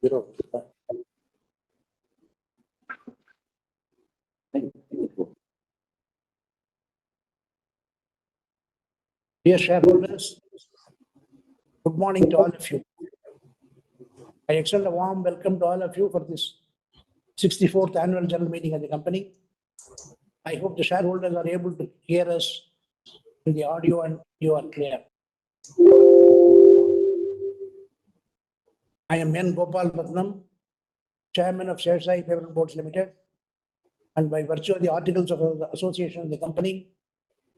Zero. Dear shareholders, good morning to all of you. I extend a warm welcome to all of you for this 64th annual general meeting of the company. I hope the shareholders are able to hear us in the audio and you are clear. I am N. Gopal Ratnam, Chairman of Sharesai Payment Boards Limited, and by virtue of the articles of the association of the company,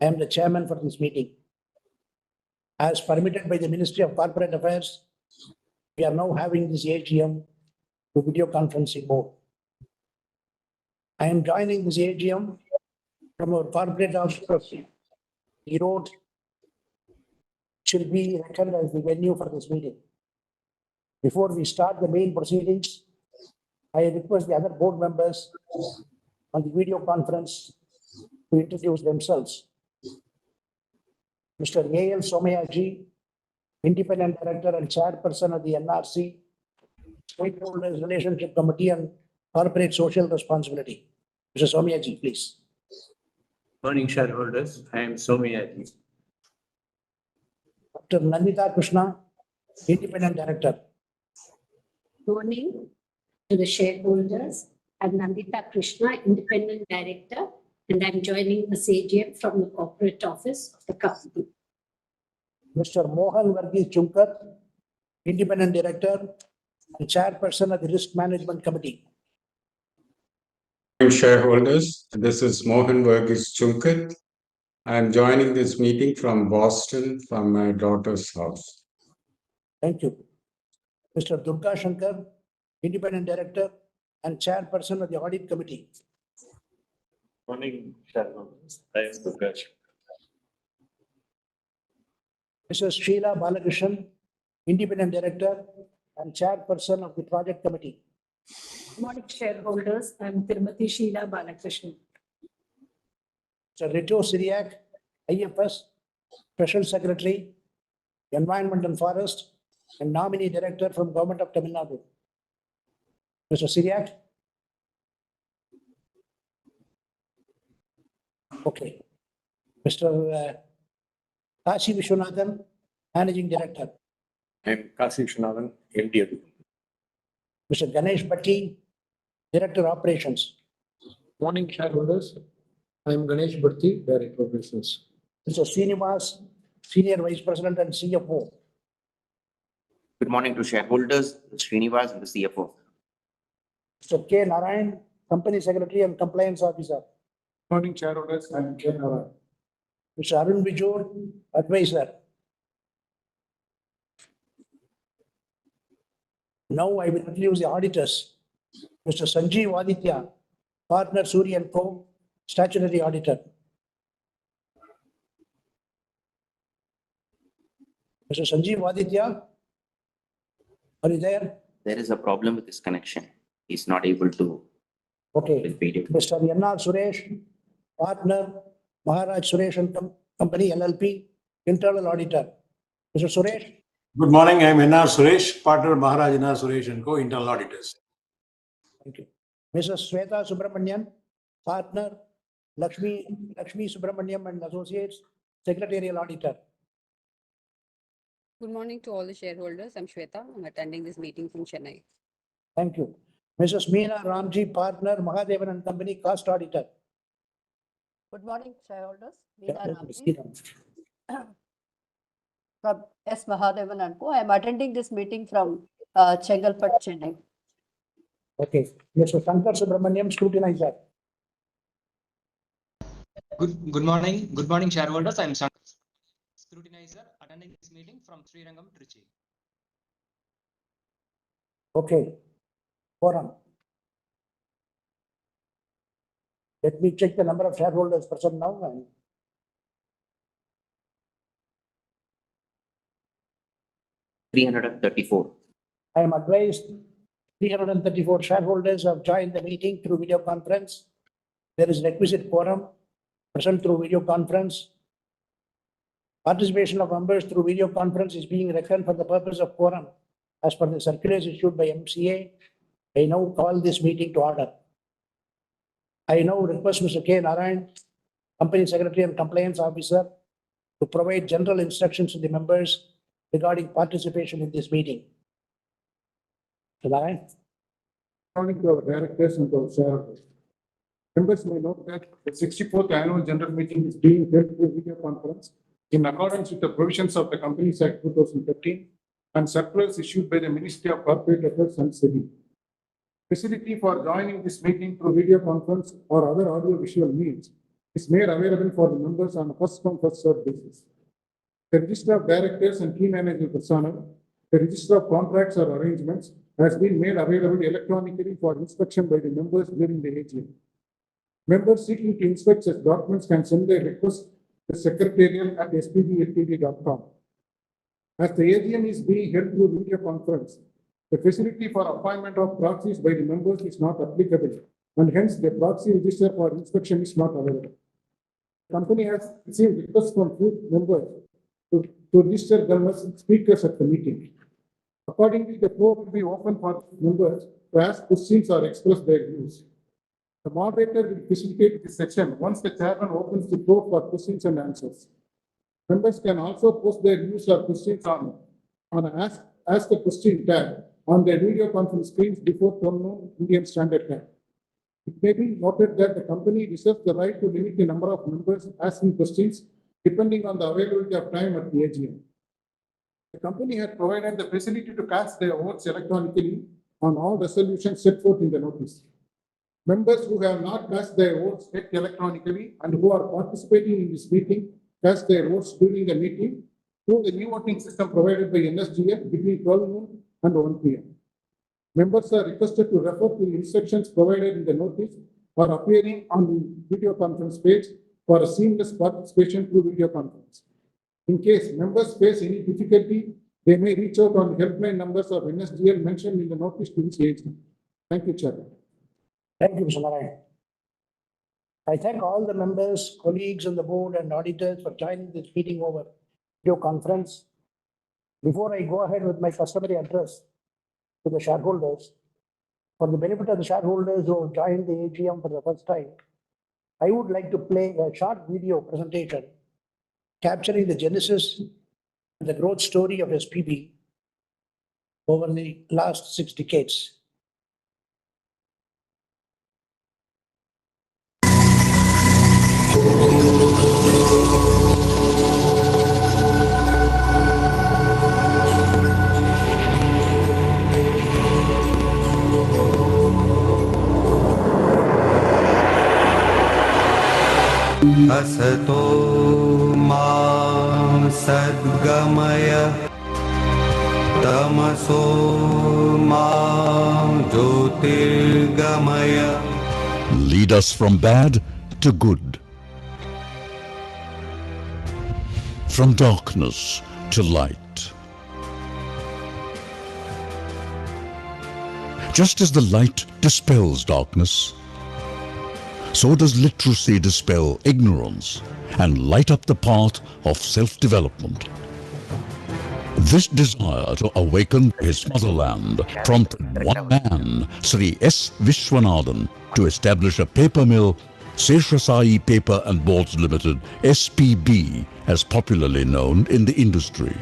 I am the chairman for this meeting. As permitted by the Ministry of Corporate Affairs, we are now having this AGM through video conferencing mode. I am joining this AGM from our corporate office of the road, which will be reckoned as the venue for this meeting. Before we start the main proceedings, I request the other board members on the video conference to introduce themselves. Mr. A.L. Somayaji, Independent Director and Chairperson of the NRC, Stakeholders Relationship Committee and Corporate Social Responsibility. Mr. Somayaji, please. Morning, shareholders. I am Somayaji. Dr. Nandita Krishna, Independent Director. Morning to the shareholders. I'm Nandita Krishna, Independent Director, and I'm joining the AGM from the corporate office of the company. Mr. Mohan Varghese Chunkar, Independent Director and Chairperson of the Risk Management Committee. Shareholders, this is Mohan Varghese Chunkar. I am joining this meeting from Boston from my daughter's house. Thank you. Mr. Durga Shankar, Independent Director and Chairperson of the Audit Committee. Morning, shareholders. I am Durga Shankar. Mrs. Sheila Balakrishnan, Independent Director and Chairperson of the Project Committee. Good morning, shareholders. I'm Tirumati Sheila Balakrishnan. Mr. Rito Syriac, IFS, Special Secretary, Environment and Forest, and Nominee Director from Government of Tamil Nadu. Mr. Syriac? Okay. Mr. Kashi Vishwanathan, Managing Director. I am Kasi Vishwanathan, MD. Mr. Ganesh Bhatti, Director Operations. Morning, shareholders. I am Ganesh Bhatti, Director of Business. Mr. Srinivas, Senior Vice President and CFO. Good morning to shareholders. Srinivas, the CFO. Mr. K. Narayan, Company Secretary and Compliance Officer. Morning, shareholders. I am K. Narayan. Mr. Arun Bijur, Advisor. Now I will introduce the auditors. Mr. Sanjeev Aditya, Partner Suri & Co., Statutory Auditor. Mr. Sanjeev Aditya, are you there? There is a problem with this connection. He's not able to. Okay. Video. Mr. N.R. Suresh, Partner, Maharaj Suresh & Company, LLP, Internal Auditor. Mr. Suresh? Good morning. I am N.R. Suresh, Partner, Maharaj N.R. Suresh & Co., Internal Auditors. Thank you. Mrs. Sweta Subramanian, Partner, Lakshmi Subramaniam and Associates, Secretarial Auditor. Good morning to all the shareholders. I'm Shweta. I'm attending this meeting from Chennai. Thank you. Mrs. Meena Ramji, Partner, Mahadevan and Company, Cost Auditor. Good morning, shareholders. Meena Yeah, Ramji from S. Mahadevan and Co. I am attending this meeting from Chengalpattu, Chennai. Okay. Mr. Shankar Subramaniam, Scrutinizer. Good morning, shareholders. I am Shankar, Scrutinizer, attending this meeting from Srirangam, Trichy. Okay. Forum. Let me check the number of shareholders present now. And 334. I am advised 334 shareholders have joined the meeting through video conference. There is requisite quorum present through video conference. Participation of members through video conference is being reckoned for the purpose of quorum as per the circulars issued by MCA, I now call this meeting to order. I now request Mr. K. Narayan, Company Secretary and Compliance Officer, to provide general instructions to the members regarding participation in this meeting. Mr. Narayan? According to our directors and our shareholders, members may note that the 64th annual general meeting is being held through video conference in accordance with the provisions of the Companies Act 2015 and circulars issued by the Ministry of Corporate Affairs and SPB. Facility for joining this meeting through video conference or other audio visual means is made available for the members on a first come first served basis. The register of directors and key managerial personnel, the register of contracts or arrangements has been made available electronically for inspection by the members during the AGM. Members seeking to inspect such documents can send their request to secretarial@spbltd.com. As the AGM is being held through video conference, the facility for appointment of proxies by the members is not applicable, and hence the proxy register for inspection is not available. The company has received requests from few members to register them as speakers at the meeting. Accordingly, the floor will be open for members to ask questions or express their views. The moderator will facilitate this section once the chairman opens the floor for questions and answers. Members can also post their views or questions on ask a question tab on their video conference screens before 12 noon Indian Standard Time. It may be noted that the company reserves the right to limit the number of members asking questions depending on the availability of time at the AGM. The company had provided the facility to cast their votes electronically on all resolutions set forth in the notice. Members who have not cast their votes yet electronically and who are participating in this meeting cast their votes during the meeting through the e-voting system provided by NSGL between 12 noon and 1 p.m. Members are requested to refer to the instructions provided in the notice or appearing on the video conference page for a seamless participation through video conference. In case members face any difficulty, they may reach out on the helpline numbers of NSGL mentioned in the notice to this AGM. Thank you, Chairman. Thank you, Mr. Narayan. I thank all the members, colleagues on the board and auditors for joining this meeting over video conference. Before I go ahead with my customary address to the shareholders, for the benefit of the shareholders who have joined the AGM for the first time, I would like to play a short video presentation capturing the genesis and the growth story of SPB over the last 6 decades. असतो मा सद्गमय तमसो मा ज्योतिर्गमय. Lead us from bad to good, from darkness to light. Just as the light dispels darkness, so does literacy dispel ignorance and light up the path of self-development. This desire to awaken his motherland prompted one man, Sri S. Vishwanathan, to establish a paper mill, Seshasai Paper and Boards Limited, SPB, as popularly known in the industry.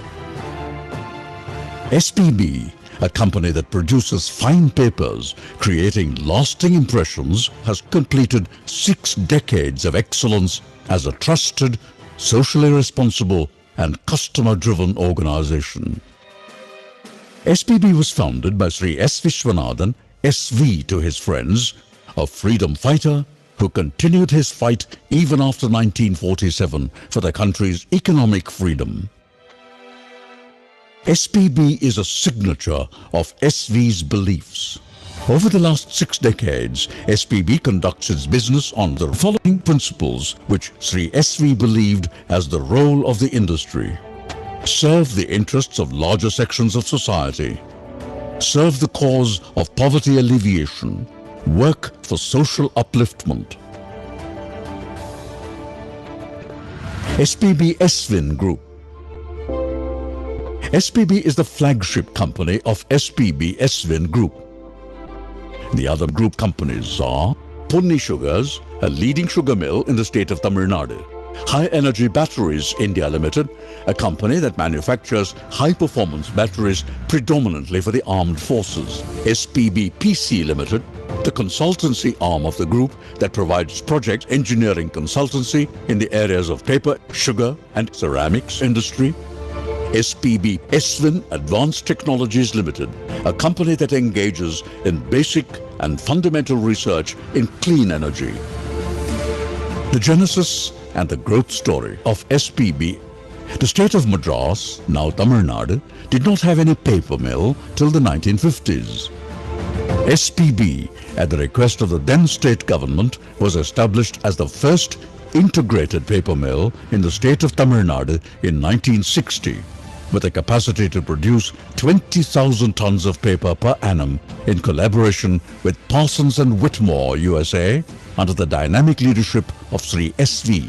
SPB, a company that produces fine papers, creating lasting impressions, has completed 6 decades of excellence as a trusted, socially responsible and customer-driven organization. SPB was founded by Sri S. Vishwanathan, SV to his friends, a freedom fighter who continued his fight even after 1947 for the country's economic freedom. SPB is a signature of SV's beliefs. Over the last 6 decades, SPB conducts its business on the following principles which Sri SV believed as the role of the industry. Serve the interests of larger sections of society. Serve the cause of poverty alleviation. Work for social upliftment. SPB SVIN Group. SPB is the flagship company of SPB SWIN Group. The other group companies are Ponni Sugars, a leading sugar mill in the state of Tamil Nadu. High Energy Batteries India Limited, a company that manufactures high-performance batteries predominantly for the armed forces. SPB PC Limited, the consultancy arm of the group that provides project engineering consultancy in the areas of paper, sugar and ceramics industry. SPB SWIN Advanced Technologies Limited, a company that engages in basic and fundamental research in clean energy. The genesis and the growth story of SPB. The state of Madras, now Tamil Nadu, did not have any paper mill till the 1950s. SPB, at the request of the then state government, was established as the first integrated paper mill in the state of Tamil Nadu in 1960, with a capacity to produce 20,000 tons of paper per annum in collaboration with Parsons and Whitmore, USA, under the dynamic leadership of Sri SV.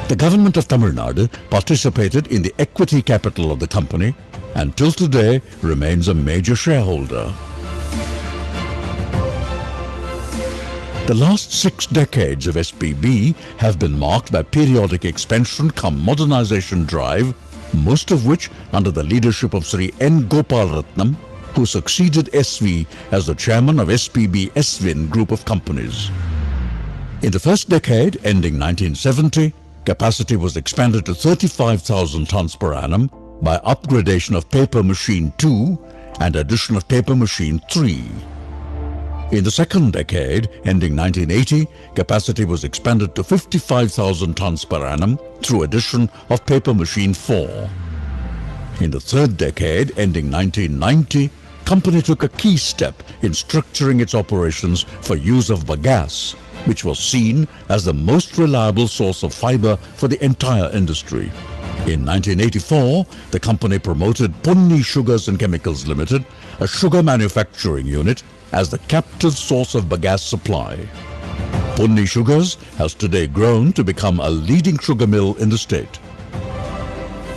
The government of Tamil Nadu participated in the equity capital of the company and till today remains a major shareholder. The last 6 decades of SPB have been marked by periodic expansion cum modernization drive, most of which under the leadership of Sri N. Gopalaratnam, who succeeded SV as the chairman of SPB SWIN Group of companies. In the first decade, ending 1970, capacity was expanded to 35,000 tons per annum by upgradation of paper machine 2 and addition of paper machine 3. In the second decade, ending 1980, capacity was expanded to 55,000 tons per annum through addition of paper machine 4. In the third decade, ending 1990, company took a key step in structuring its operations for use of bagasse, which was seen as the most reliable source of fiber for the entire industry. In 1984, the company promoted Ponni Sugars and Chemicals Limited, a sugar manufacturing unit, as the captive source of bagasse supply. Ponni Sugars has today grown to become a leading sugar mill in the state.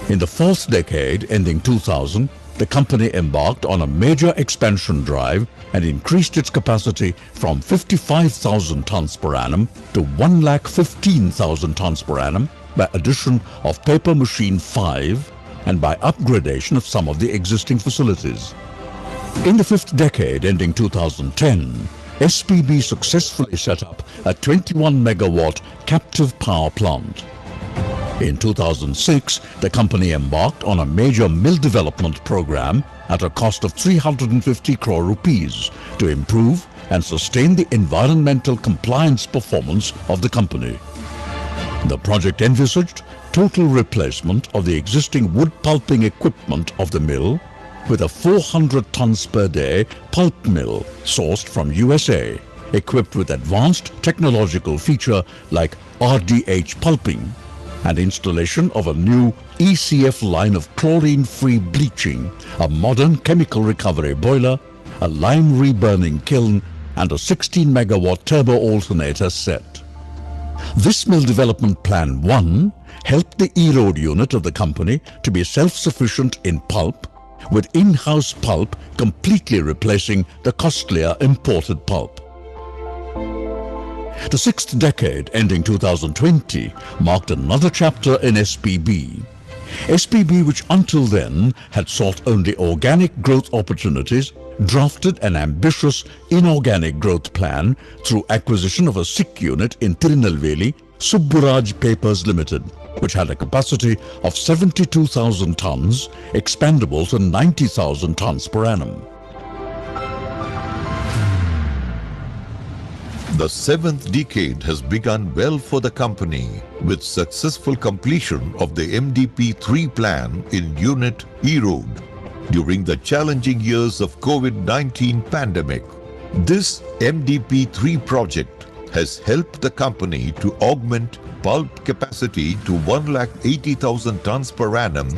In the fourth decade, ending 2000, the company embarked on a major expansion drive and increased its capacity from 55,000 tons per annum to 1,15,000 tons per annum by addition of paper machine 5 and by upgradation of some of the existing facilities. In the fifth decade, ending 2010, SPB successfully set up a 21 megawatt captive power plant. In 2006, the company embarked on a major mill development program at a cost of 350 crore rupees to improve and sustain the environmental compliance performance of the company. The project envisaged total replacement of the existing wood pulping equipment of the mill with a 400 tons per day pulp mill sourced from USA, equipped with advanced technological feature like RDH pulping, and installation of a new ECF line of chlorine-free bleaching, a modern chemical recovery boiler, a lime reburning kiln, and a 16 megawatt turbo alternator set. This Mill Development Plan 1 helped the E-Road unit of the company to be self-sufficient in pulp, with in-house pulp completely replacing the costlier imported pulp. The sixth decade, ending 2020, marked another chapter in SPB. SPB, which until then had sought only organic growth opportunities, drafted an ambitious inorganic growth plan through acquisition of a SIC unit in Tirunelveli, Subburaj Papers Limited, which had a capacity of 72,000 tons, expandable to 90,000 tons per annum. The seventh decade has begun well for the company with successful completion of the MDP3 plan in Unit E-Road during the challenging years of COVID-19 pandemic. This MDP3 project has helped the company to augment pulp capacity to 1,80,000 tons per annum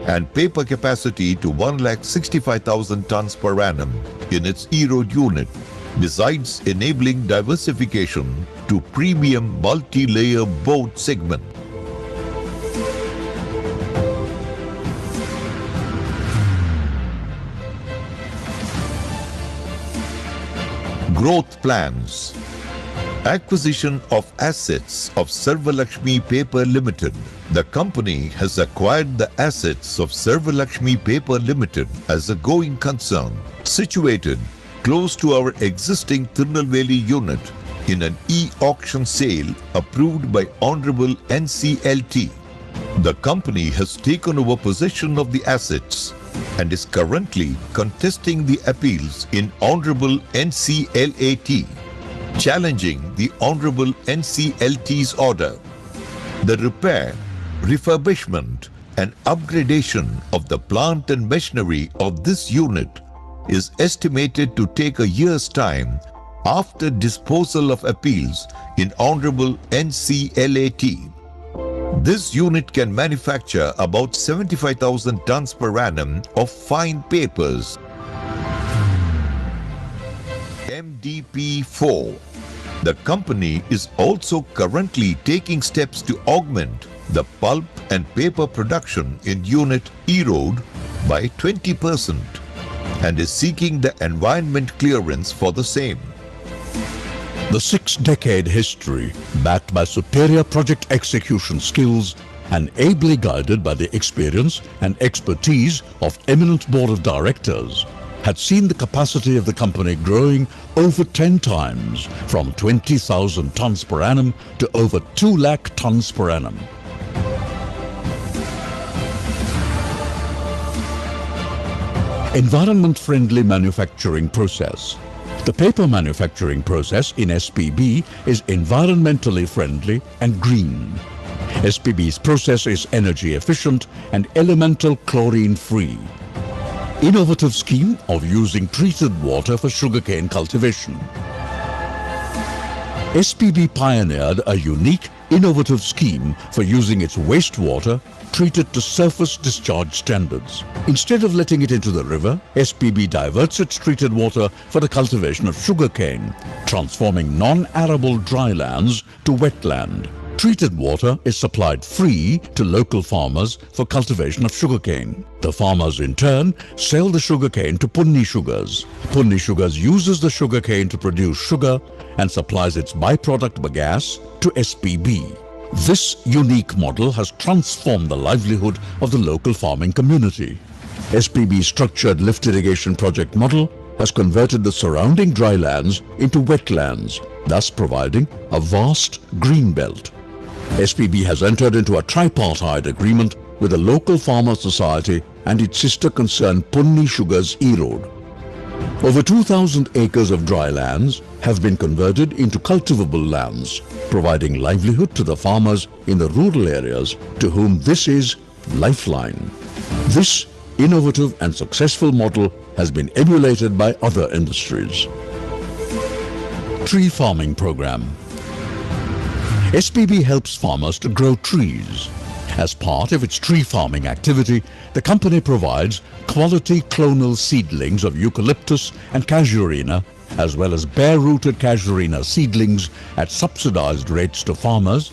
and paper capacity to 1,65,000 tons per annum in its E-Road unit, besides enabling diversification to premium multi-layer board segment. Growth plans. Acquisition of assets of Sarvalakshmi Paper Limited. The company has acquired the assets of Sarvalakshmi Paper Limited as a going concern, situated close to our existing Tirunelveli unit in an e-auction sale approved by Honorable NCLT. The company has taken over possession of the assets and is currently contesting the appeals in Honorable NCLAT, challenging the Honorable NCLT's order. The repair, refurbishment and upgradation of the plant and machinery of this unit is estimated to take a year's time after disposal of appeals in Honorable NCLAT. This unit can manufacture about 75,000 tons per annum of fine papers. MDP4. The company is also currently taking steps to augment the pulp and paper production in unit Erode by 20% and is seeking the environment clearance for the same. The 6-decade history, backed by superior project execution skills and ably guided by the experience and expertise of eminent board of directors, had seen the capacity of the company growing over 10 times, from 20,000 tons per annum to over 2 lakh tons per annum. Environment-friendly manufacturing process. The paper manufacturing process in SPB is environmentally friendly and green. SPB's process is energy efficient and elemental chlorine free. Innovative scheme of using treated water for sugarcane cultivation. SPB pioneered a unique, innovative scheme for using its wastewater treated to surface discharge standards. Instead of letting it into the river, SPB diverts its treated water for the cultivation of sugarcane, transforming non-arable dry lands to wetland. Treated water is supplied free to local farmers for cultivation of sugarcane. The farmers in turn sell the sugarcane to Punni Sugars. Punni Sugars uses the sugarcane to produce sugar and supplies its byproduct bagasse to SPB. This unique model has transformed the livelihood of the local farming community. SPB's structured lift irrigation project model has converted the surrounding dry lands into wetlands, thus providing a vast green belt. SPB has entered into a tripartite agreement with the local farmer society and its sister concern Punni Sugars Erode. Over 2,000 acres of dry lands have been converted into cultivable lands, providing livelihood to the farmers in the rural areas to whom this is lifeline. This innovative and successful model has been emulated by other industries. Tree farming program. SPB helps farmers to grow trees. As part of its tree farming activity, the company provides quality clonal seedlings of eucalyptus and casuarina, as well as bare-rooted casuarina seedlings at subsidized rates to farmers,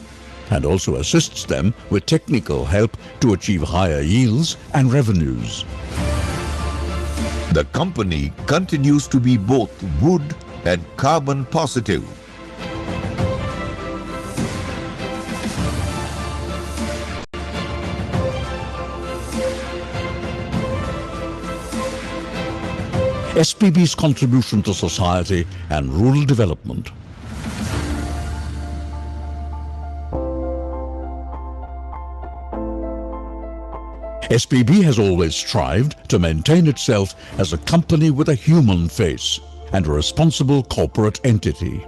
and also assists them with technical help to achieve higher yields and revenues. The company continues to be both wood and carbon positive. SPB's contribution to society and rural development. SPB has always strived to maintain itself as a company with a human face and a responsible corporate entity.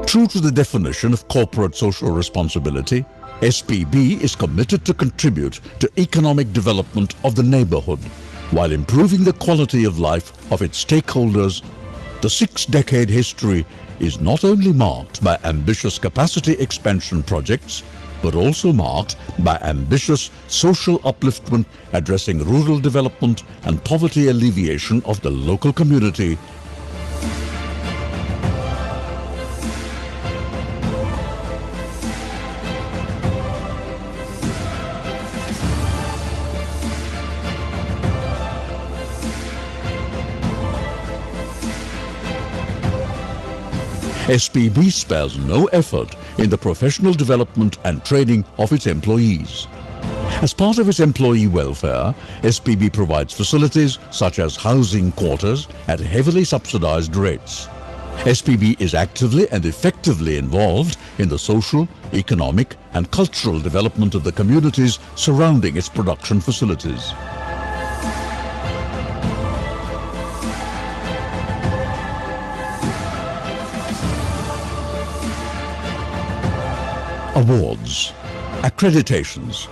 True to the definition of corporate social responsibility, SPB is committed to contribute to economic development of the neighborhood while improving the quality of life of its stakeholders. The 6-decade history is not only marked by ambitious capacity expansion projects, but also marked by ambitious social upliftment addressing rural development and poverty alleviation of the local community. SPB spares no effort in the professional development and training of its employees. As part of its employee welfare, SPB provides facilities such as housing quarters at heavily subsidized rates. SPB is actively and effectively involved in the social, economic and cultural development of the communities surrounding its production facilities. Awards, accreditations.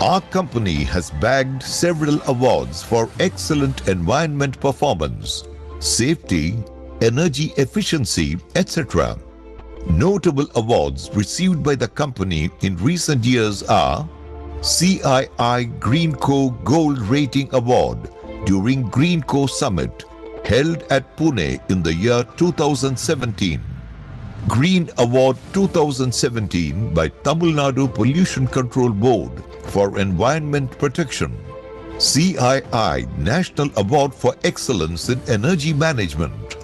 Our company has bagged several awards for excellent environment performance, safety, energy efficiency, etc. Notable awards received by the company in recent years are CII Greenco Gold Rating Award during Greenco Summit held at Pune in the year 2017. Green Award 2017 by Tamil Nadu Pollution Control Board for Environment Protection. CII National Award for Excellence in Energy Management.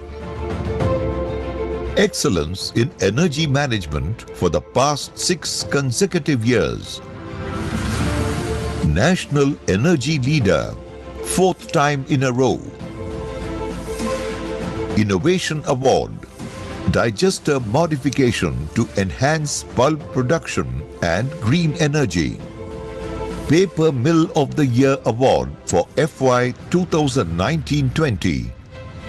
Excellence in Energy Management for the past 6 consecutive years. National Energy Leader, 4th time in a row. Innovation Award, digester modification to enhance pulp production and green energy. Paper Mill of the Year Award for FY 2019-20,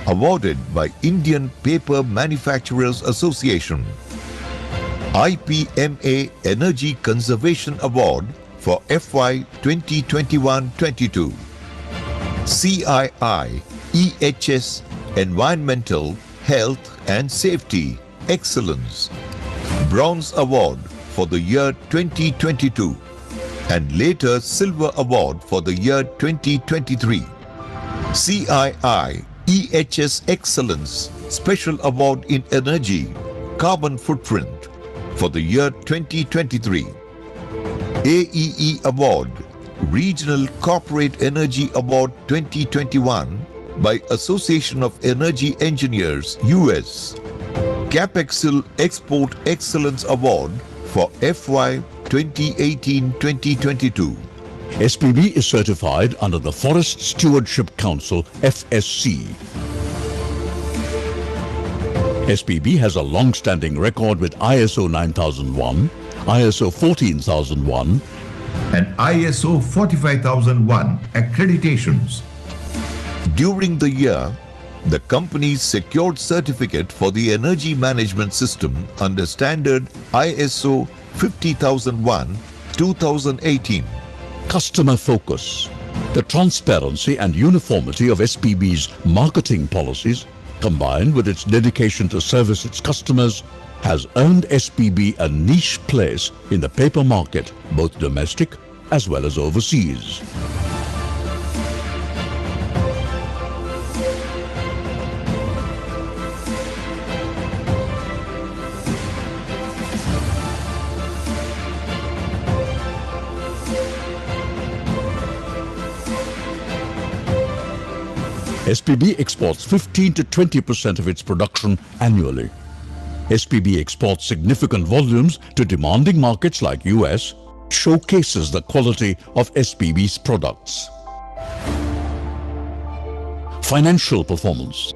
awarded by Indian Paper Manufacturers Association. IPMA Energy Conservation Award for FY 2021-22. CII EHS Environmental, Health and Safety Excellence, Bronze Award for the year 2022 and later Silver Award for the year 2023. CII EHS Excellence Special Award in Energy, Carbon Footprint for the year 2023. AEE Award, Regional Corporate Energy Award 2021 by Association of Energy Engineers, US. Capexil Export Excellence Award for FY 2018-2022. SPB is certified under the Forest Stewardship Council FSC. SPB has a long-standing record with ISO 9001, ISO 14001 and ISO 45001 accreditations. During the year, the company secured certificate for the energy management system under standard ISO 50001-2018. Customer focus. The transparency and uniformity of SPB's marketing policies, combined with its dedication to service its customers, has earned SPB a niche place in the paper market, both domestic as well as overseas. SPB exports 15 to 20% of its production annually. SPB exports significant volumes to demanding markets like US, showcases the quality of SPB's products. Financial performance.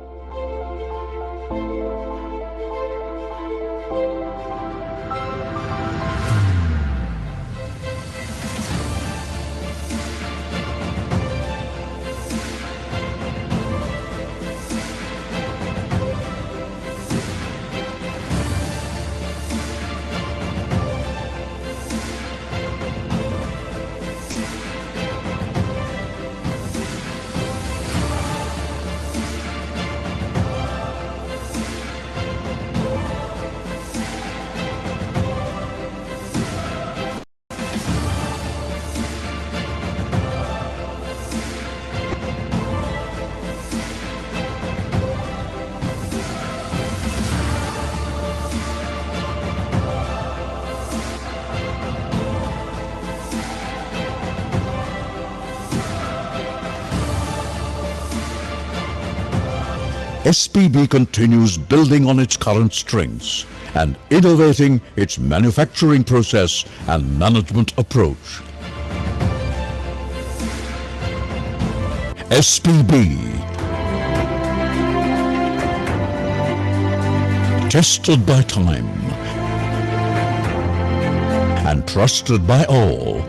SPB continues building on its current strengths and innovating its manufacturing process and management approach. SPB, tested by time and trusted by all,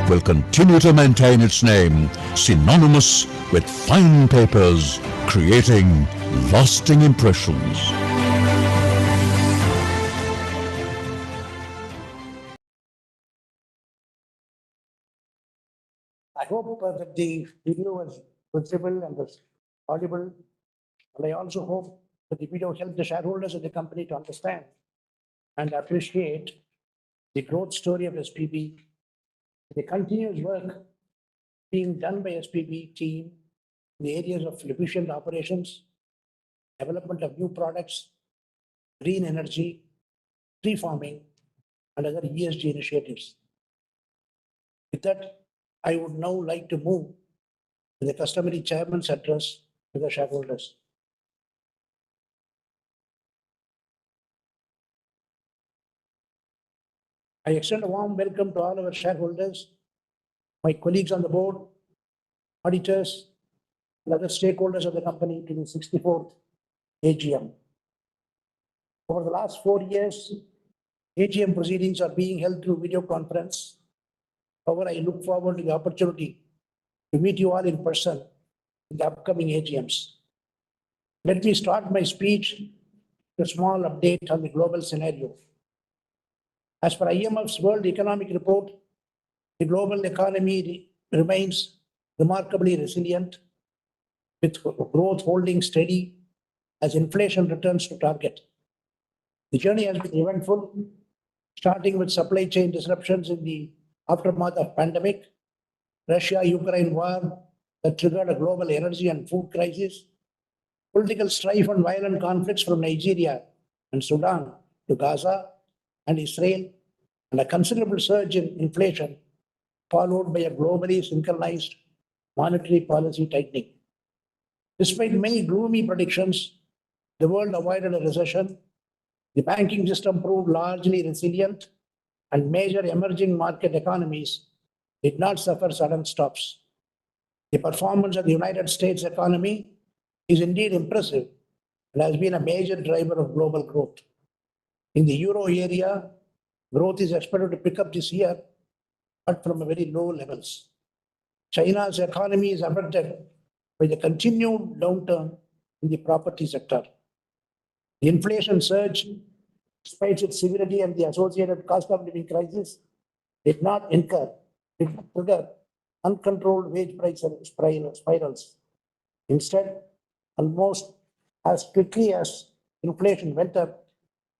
will continue to maintain its name synonymous with fine papers, creating lasting impressions. I hope that the video was visible and was audible. And I also hope that the video helped the shareholders of the company to understand and appreciate the growth story of SPB, the continuous work being done by SPB team in the areas of efficient operations, development of new products, green energy, tree farming, and other ESG initiatives. With that, I would now like to move to the customary chairman's address to the shareholders. I extend a warm welcome to all our shareholders, my colleagues on the board, auditors, and other stakeholders of the company to the 64th AGM. Over the last 4 years, AGM proceedings are being held through video conference. However, I look forward to the opportunity to meet you all in person in the upcoming AGMs. Let me start my speech with a small update on the global scenario. As per IMF's World Economic Report, the global economy remains remarkably resilient, with growth holding steady as inflation returns to target. The journey has been eventful, starting with supply chain disruptions in the aftermath of pandemic, Russia-Ukraine war that triggered a global energy and food crisis, political strife and violent conflicts from Nigeria and Sudan to Gaza and Israel, and a considerable surge in inflation, followed by a globally synchronized monetary policy tightening. Despite many gloomy predictions, the world avoided a recession. The banking system proved largely resilient, and major emerging market economies did not suffer sudden stops. The performance of the United States economy is indeed impressive and has been a major driver of global growth. In the euro area, growth is expected to pick up this year, but from very low levels. China's economy is affected by the continued downturn in the property sector. The inflation surge, despite its severity and the associated cost of living crisis, did not trigger uncontrolled wage price spirals. Instead, almost as quickly as inflation went up,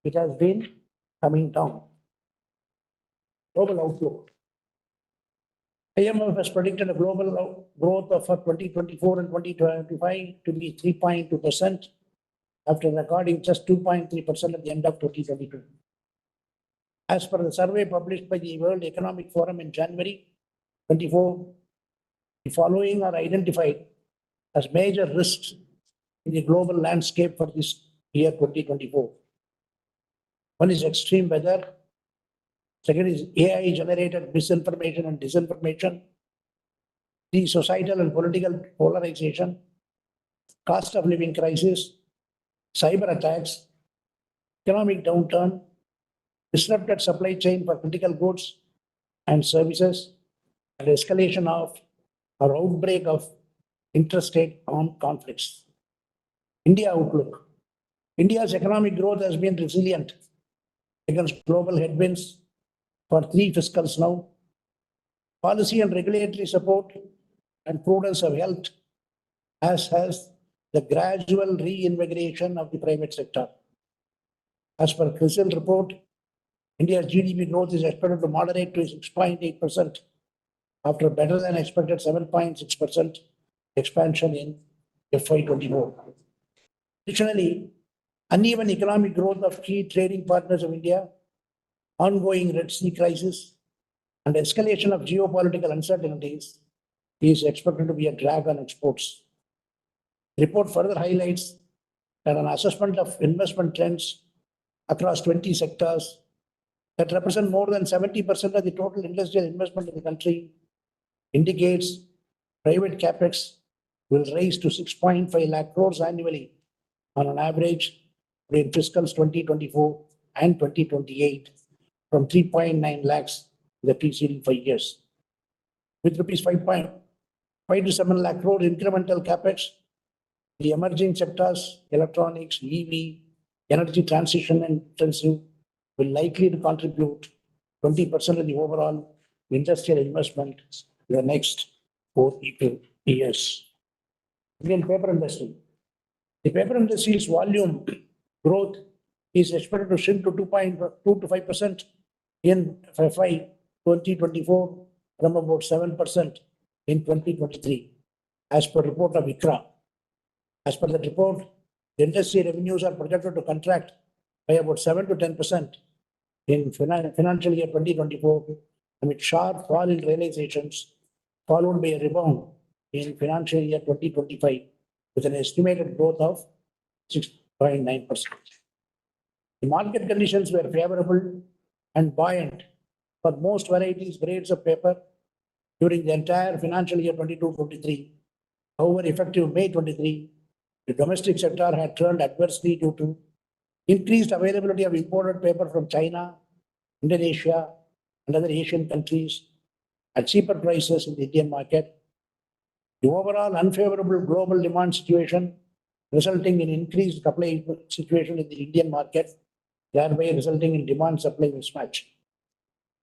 it has been coming down. Global outlook. IMF has predicted a global growth of 2024 and 2025 to be 3.2%, after recording just 2.3% at the end of 2022. As per the survey published by the World Economic Forum in January 24, the following are identified as major risks in the global landscape for this year 2024. One is extreme weather. Second is AI-generated misinformation and disinformation. The societal and political polarization, cost of living crisis, cyber attacks, economic downturn, disrupted supply chain for critical goods and services, and escalation of or outbreak of interstate armed conflicts. India outlook. India's economic growth has been resilient against global headwinds for 3 fiscals now. Policy and regulatory support and prudence have helped, as has the gradual reinvigoration of the private sector. As per CRISIL report, India's GDP growth is expected to moderate to 6.8% after better than expected 7.6% expansion in FY24. Additionally, uneven economic growth of key trading partners of India, ongoing Red Sea crisis, and escalation of geopolitical uncertainties is expected to be a drag on exports. Report further highlights that an assessment of investment trends across 20 sectors that represent more than 70% of the total industrial investment in the country indicates private capex will rise to 6.5 lakh crores annually on an average in fiscals 2024 and 2028 from 3.9 lakhs in the preceding 5 years. With rupees 5.5 to 7 lakh crore incremental capex, the emerging sectors, electronics, EV, energy transition and intensive will likely to contribute 20% of the overall industrial investment in the next 4 years. Indian paper industry. The paper industry's volume growth is expected to shrink to 2.2 to 5% in FY 2024 from about 7% in 2023, as per report of ICRA. As per the report, the industry revenues are projected to contract by about 7 to 10% in financial year 2024, amid sharp fall in realizations, followed by a rebound in financial year 2025, with an estimated growth of 6.9%. The market conditions were favorable and buoyant for most varieties, grades of paper during the entire financial year 22-23. However, effective May 23, the domestic sector had turned adversely due to increased availability of imported paper from China, Indonesia, and other Asian countries at cheaper prices in the Indian market. The overall unfavorable global demand situation resulting in increased supply situation in the Indian market, thereby resulting in demand-supply mismatch.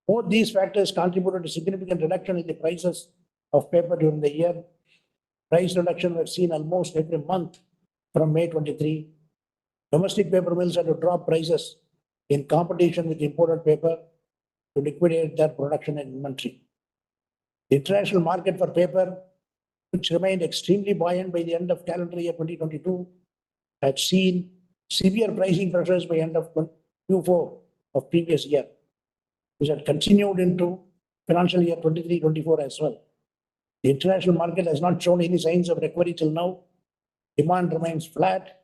Both these factors contributed to significant reduction in the prices of paper during the year. Price reduction was seen almost every month from May 23. Domestic paper mills had to drop prices in competition with imported paper to liquidate their production and inventory. The international market for paper, which remained extremely buoyant by the end of calendar year 2022, had seen severe pricing pressures by end of Q4 of previous year, which had continued into financial year 23-24 as well. The international market has not shown any signs of recovery till now. Demand remains flat,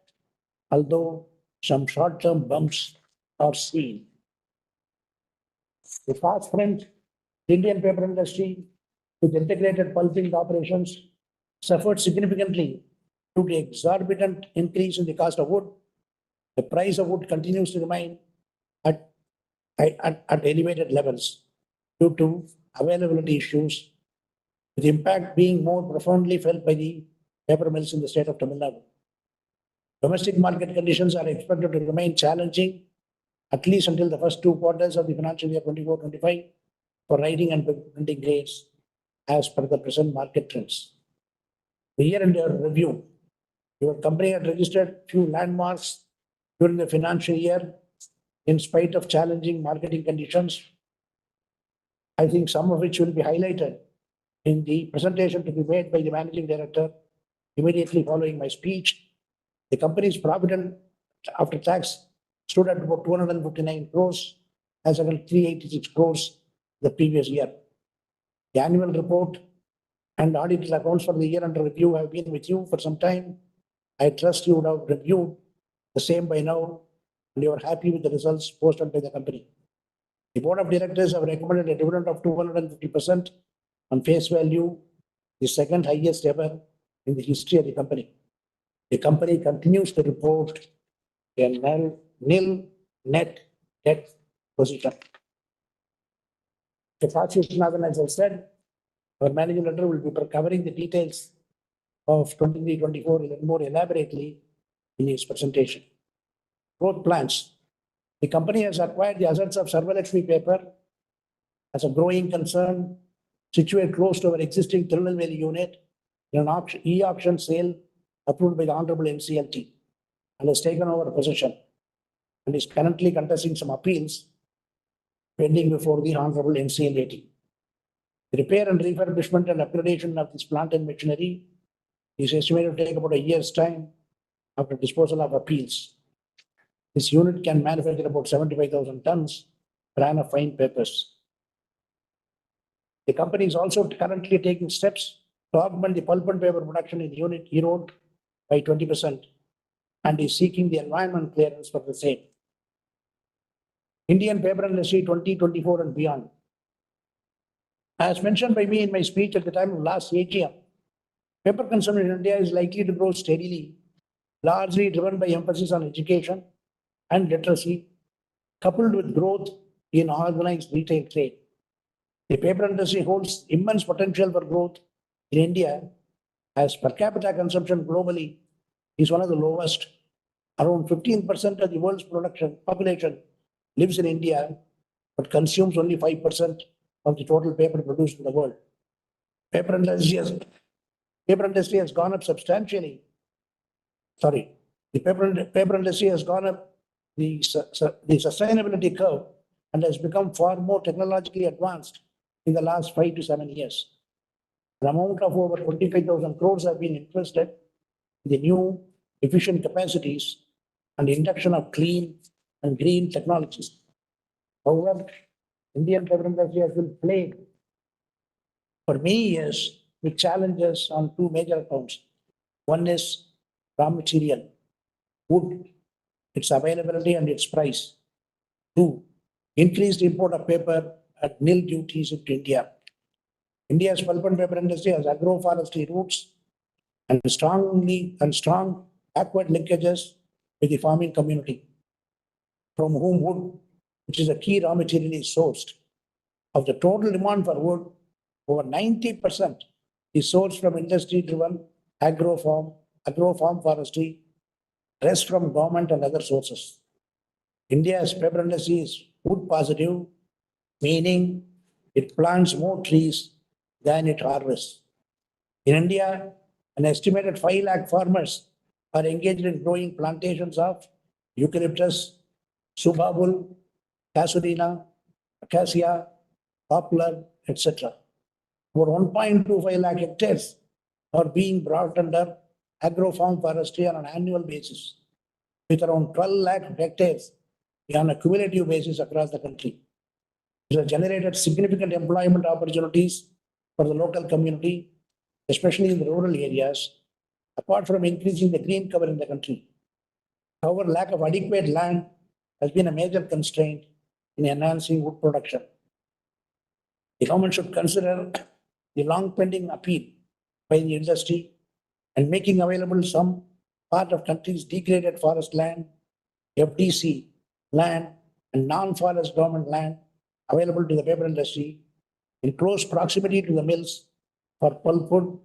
although some short-term bumps are seen. The fast front, the Indian paper industry with integrated pulping operations suffered significantly due to exorbitant increase in the cost of wood. The price of wood continues to remain at elevated levels due to availability issues, with the impact being more profoundly felt by the paper mills in the state of Tamil Nadu. Domestic market conditions are expected to remain challenging at least until the first 2 quarters of the financial year 24-25 for writing and printing grades as per the present market trends. The year-end review. Your company had registered few landmarks during the financial year in spite of challenging marketing conditions. I think some of which will be highlighted in the presentation to be made by the managing director immediately following my speech. The company's profit after tax stood at about 259 crores as against 386 crores the previous year. The annual report and audited accounts for the year under review have been with you for some time. I trust you would have reviewed the same by now and you are happy with the results posted by the company. The board of directors have recommended a dividend of 250% on face value, the second highest ever in the history of the company. The company continues to report a nil net debt position. The Vishwanathan, as I said, our managing director will be covering the details of 23-24 more elaborately in his presentation. Growth plans. The company has acquired the assets of Sarvalakshmi Paper as a growing concern situated close to our existing Tirunelveli unit in an e-auction sale approved by the Honorable NCLT and has taken over possession and is currently contesting some appeals pending before the Honorable NCLT. The repair and refurbishment and upgradation of this plant and machinery is estimated to take about a year's time after disposal of appeals. This unit can manufacture about 75,000 tons per annum of fine papers. The company is also currently taking steps to augment the pulp and paper production in unit Erode by 20% and is seeking the environment clearance for the same. Indian paper industry 2024 and beyond. As mentioned by me in my speech at the time of last AGM, paper consumption in India is likely to grow steadily, largely driven by emphasis on education and literacy, coupled with growth in organized retail trade. The paper industry holds immense potential for growth in India, as per capita consumption globally is one of the lowest. Around 15% of the world's population lives in India, but consumes only 5% of the total paper produced in the world. Paper industry has gone up substantially. Sorry, the paper industry has gone up the sustainability curve and has become far more technologically advanced in the last 5 to 7 years. An amount of over 25,000 crores have been invested in the new efficient capacities and induction of clean and green technologies. However, Indian paper industry has been plagued for many years with challenges on two major accounts. One is raw material, wood, its availability and its price. Two, increased import of paper at nil duties into India. India's pulp and paper industry has agroforestry roots and strong backward linkages with the farming community, from whom wood, which is a key raw material, is sourced. Of the total demand for wood, over 90% is sourced from industry-driven agro-farm forestry, rest from government and other sources. India's paper industry is wood positive, meaning it plants more trees than it harvests. In India, an estimated 5 lakh farmers are engaged in growing plantations of eucalyptus, subabul, casuarina, acacia, poplar, etc. Over 1.25 lakh hectares are being brought under agro-farm forestry on an annual basis, with around 12 lakh hectares on a cumulative basis across the country. It has generated significant employment opportunities for the local community, especially in the rural areas, apart from increasing the green cover in the country. However, lack of adequate land has been a major constraint in enhancing wood production. The government should consider the long pending appeal by the industry and making available some part of country's degraded forest land, FDC land, and non-forest government land available to the paper industry in close proximity to the mills for pulpwood,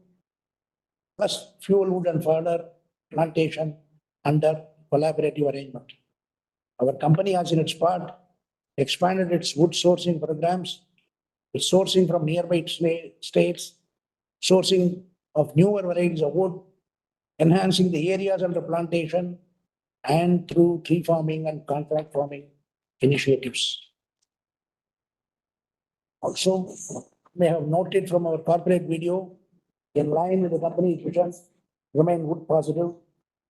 plus fuel wood and fodder plantation under collaborative arrangement. Our company has in its part expanded its wood sourcing programs with sourcing from nearby states, sourcing of newer varieties of wood, enhancing the areas under plantation, and through tree farming and contract farming initiatives. Also, you may have noted from our corporate video, in line with the company's vision, remain wood positive,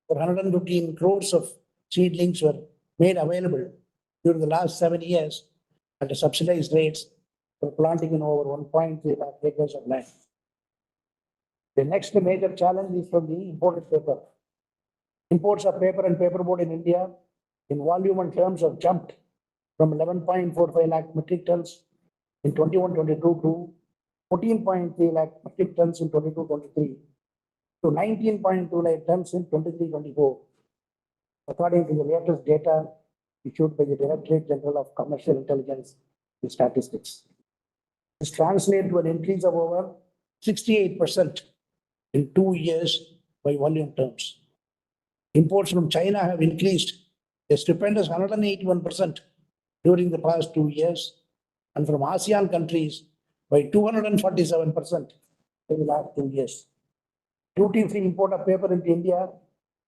115 crores of seedlings were made available during the last 7 years at a subsidized rates for planting in over 1.3 lakh acres of land. The next major challenge is from the imported paper. Imports of paper and paperboard in India in volume and terms have jumped from 11.45 lakh metric tons in 21-22 to 14.3 lakh metric tons in 22-23 to 19.2 lakh tons in 23-24, according to the latest data issued by the Directorate General of Commercial Intelligence and Statistics. This translates to an increase of over 68% in 2 years by volume terms. Imports from China have increased a stupendous 181% during the past 2 years, and from ASEAN countries by 247% in the last 2 years. Duty-free import of paper into India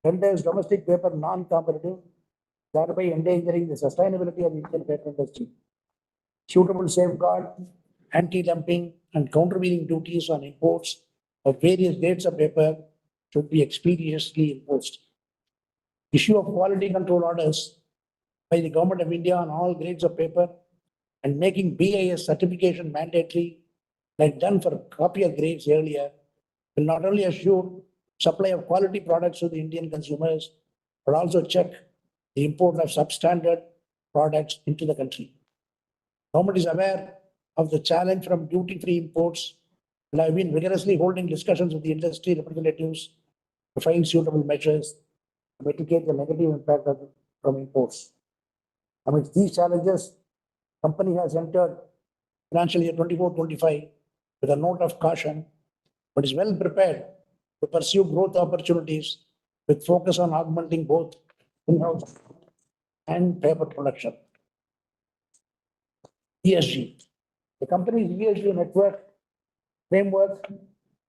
renders domestic paper non-competitive, thereby endangering the sustainability of the Indian paper industry. Suitable safeguard, anti-dumping, and countervailing duties on imports of various grades of paper should be expeditiously imposed. Issue of quality control orders by the Government of India on all grades of paper and making BIS certification mandatory, like done for copier grades earlier, will not only assure supply of quality products to the Indian consumers, but also check the import of substandard products into the country. Government is aware of the challenge from duty-free imports and have been vigorously holding discussions with the industry representatives to find suitable measures to mitigate the negative impact from imports. Amidst these challenges, company has entered financial year 24-25 with a note of caution, but is well prepared to pursue growth opportunities with focus on augmenting both in-house and paper production. ESG. The company's ESG network framework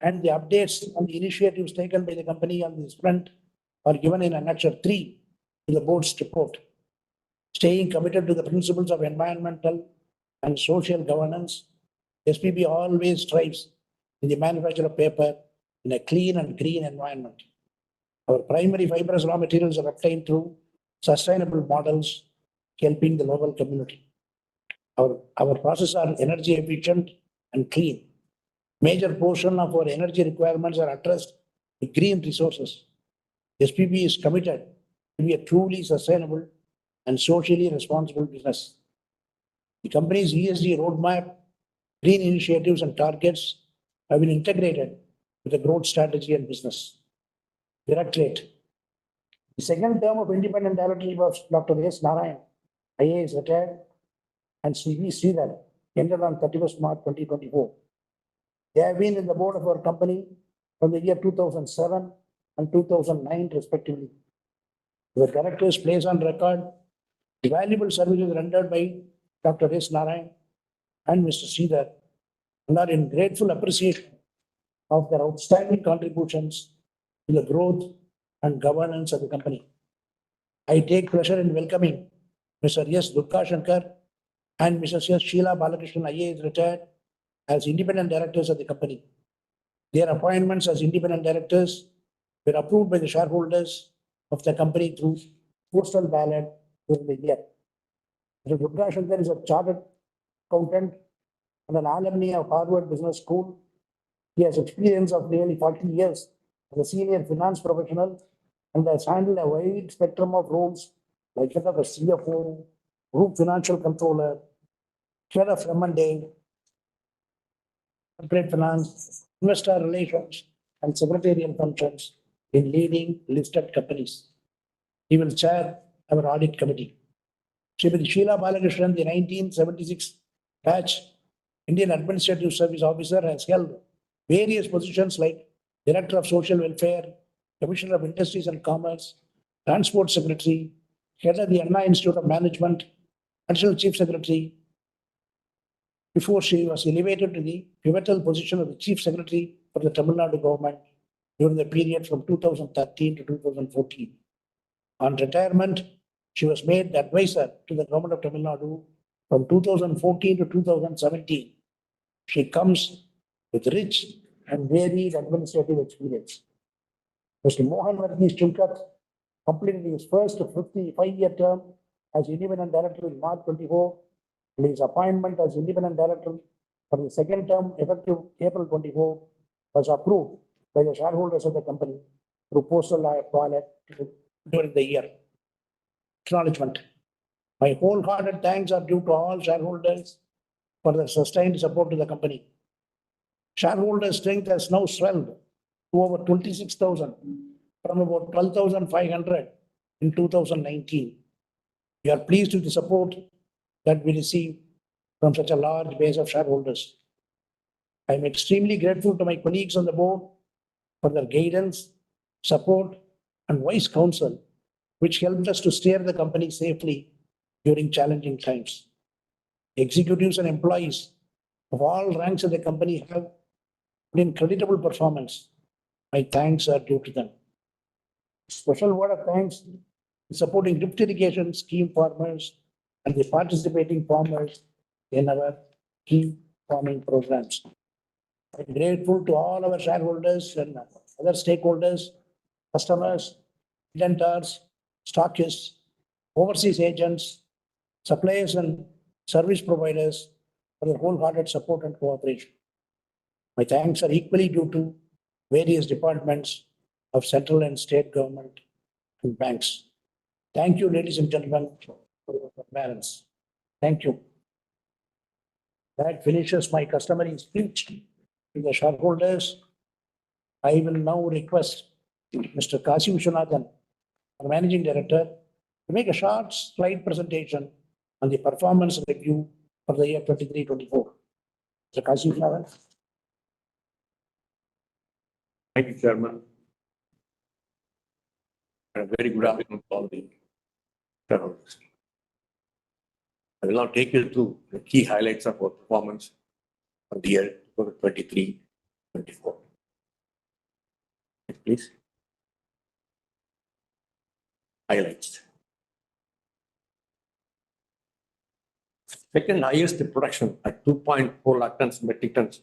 and the updates on the initiatives taken by the company on this front are given in Annexure 3 to the board's report. Staying committed to the principles of environmental and social governance, SPB always strives in the manufacture of paper in a clean and green environment. Our primary fibrous raw materials are obtained through sustainable models, helping the local community. Our processes are energy efficient and clean. Major portion of our energy requirements are addressed with green resources. SPB is committed to be a truly sustainable and socially responsible business. The company's ESG roadmap, green initiatives and targets have been integrated with the growth strategy and business. Directorate. The second term of independent director was Dr. S. Narayan, IAS retired, and Sri V. Sridhar ended on 31st March 2024. They have been in the board of our company from the year 2007 and 2009 respectively. The directors place on record the valuable services rendered by Dr. S. Narayan and Mr. Sridhar and are in grateful appreciation of their outstanding contributions to the growth and governance of the company. I take pleasure in welcoming Mr. S. Durga Shankar and Mrs. S. Sheila Balakrishnan, IAS retired, as independent directors of the company. Their appointments as independent directors were approved by the shareholders of the company through postal ballot during the year. Mr. Durga Shankar is a chartered accountant and an alumni of Harvard Business School. He has experience of nearly 40 years as a senior finance professional and has handled a wide spectrum of roles like that of a CFO, group financial controller, head of M&A, corporate finance, investor relations, and secretarial functions in leading listed companies. He will chair our audit committee. Srimati Sheila Balakrishnan, the 1976 batch Indian Administrative Service Officer, has held various positions like Director of Social Welfare, Commissioner of Industries and Commerce, Transport Secretary, Head of the Anna Institute of Management, Additional Chief Secretary, before she was elevated to the pivotal position of the Chief Secretary for the Tamil Nadu government during the period from 2013 to 2014. On retirement, she was made advisor to the government of Tamil Nadu from 2014 to 2017. She comes with rich and varied administrative experience. Mr. Mohan Varghese Chunkat completed his first 55-year term as independent director in March 24, and his appointment as independent director for the second term effective April 24 was approved by the shareholders of the company through postal ballot during the year. Acknowledgement. My wholehearted thanks are due to all shareholders for their sustained support to the company. Shareholder strength has now swelled to over 26,000 from about 12,500 in 2019. We are pleased with the support that we receive from such a large base of shareholders. I am extremely grateful to my colleagues on the board for their guidance, support, and wise counsel, which helped us to steer the company safely during challenging times. Executives and employees of all ranks of the company have put in creditable performance. My thanks are due to them. Special word of thanks to supporting drip irrigation scheme farmers and the participating farmers in our key farming programs. I'm grateful to all our shareholders and other stakeholders, customers, vendors, stockists, overseas agents, suppliers, and service providers for their wholehearted support and cooperation. My thanks are equally due to various departments of central and state government and banks. Thank you, ladies and gentlemen, for your forbearance. Thank you. That finishes my customary speech to the shareholders. I will now request Mr. Kasi Vishwanathan, our Managing Director, to make a short slide presentation on the performance review for the year 23-24. Mr. Kasi Vishwanathan. Thank you, Chairman. And a very good afternoon to all the shareholders. I will now take you through the key highlights of our performance for the year 2023-24. Please. Highlights. Second highest production at 2.4 lakh tons metric tons.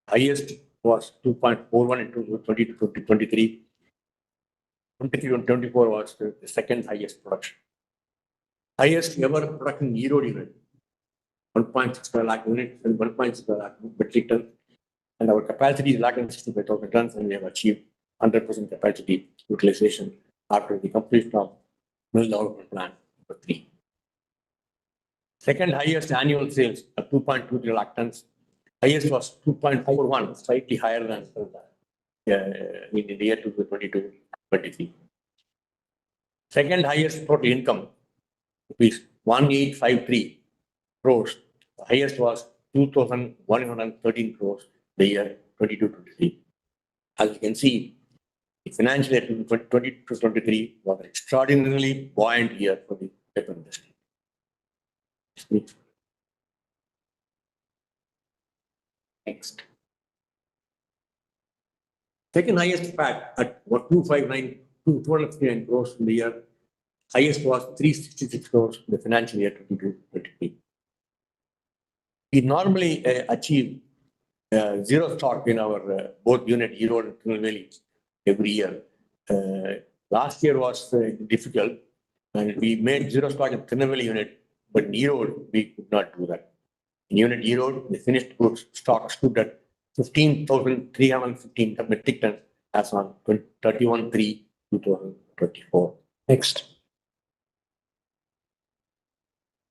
Highest was 2.41 in 2023. 23-24 was the second highest production. Highest ever production in Erode unit, 1.65 lakh units and 1.65 lakh metric tons. And our capacity is 165,000 tons, and we have achieved 100% capacity utilization after the completion of mill development plan number 3. Second highest annual sales at 2.23 lakh tons. Highest was 2.41, slightly higher than in the year 2022-23. Second highest total income, rupees 1853 crores. The highest was 2,113 crores the year 22-23. As you can see, the financial year 2022-23 was an extraordinarily buoyant year for the paper industry. Next. Second highest PAT at 259 crores in the year. Highest was 366 crores in the financial year 22-23. We normally achieve zero stock in our both unit Erode and Tirunelveli every year. Last year was difficult, and we made zero stock in Tirunelveli unit, but in Erode we could not do that. In unit Erode, the finished goods stock stood at 15,315 metric tons as on 31/3/2024. Next.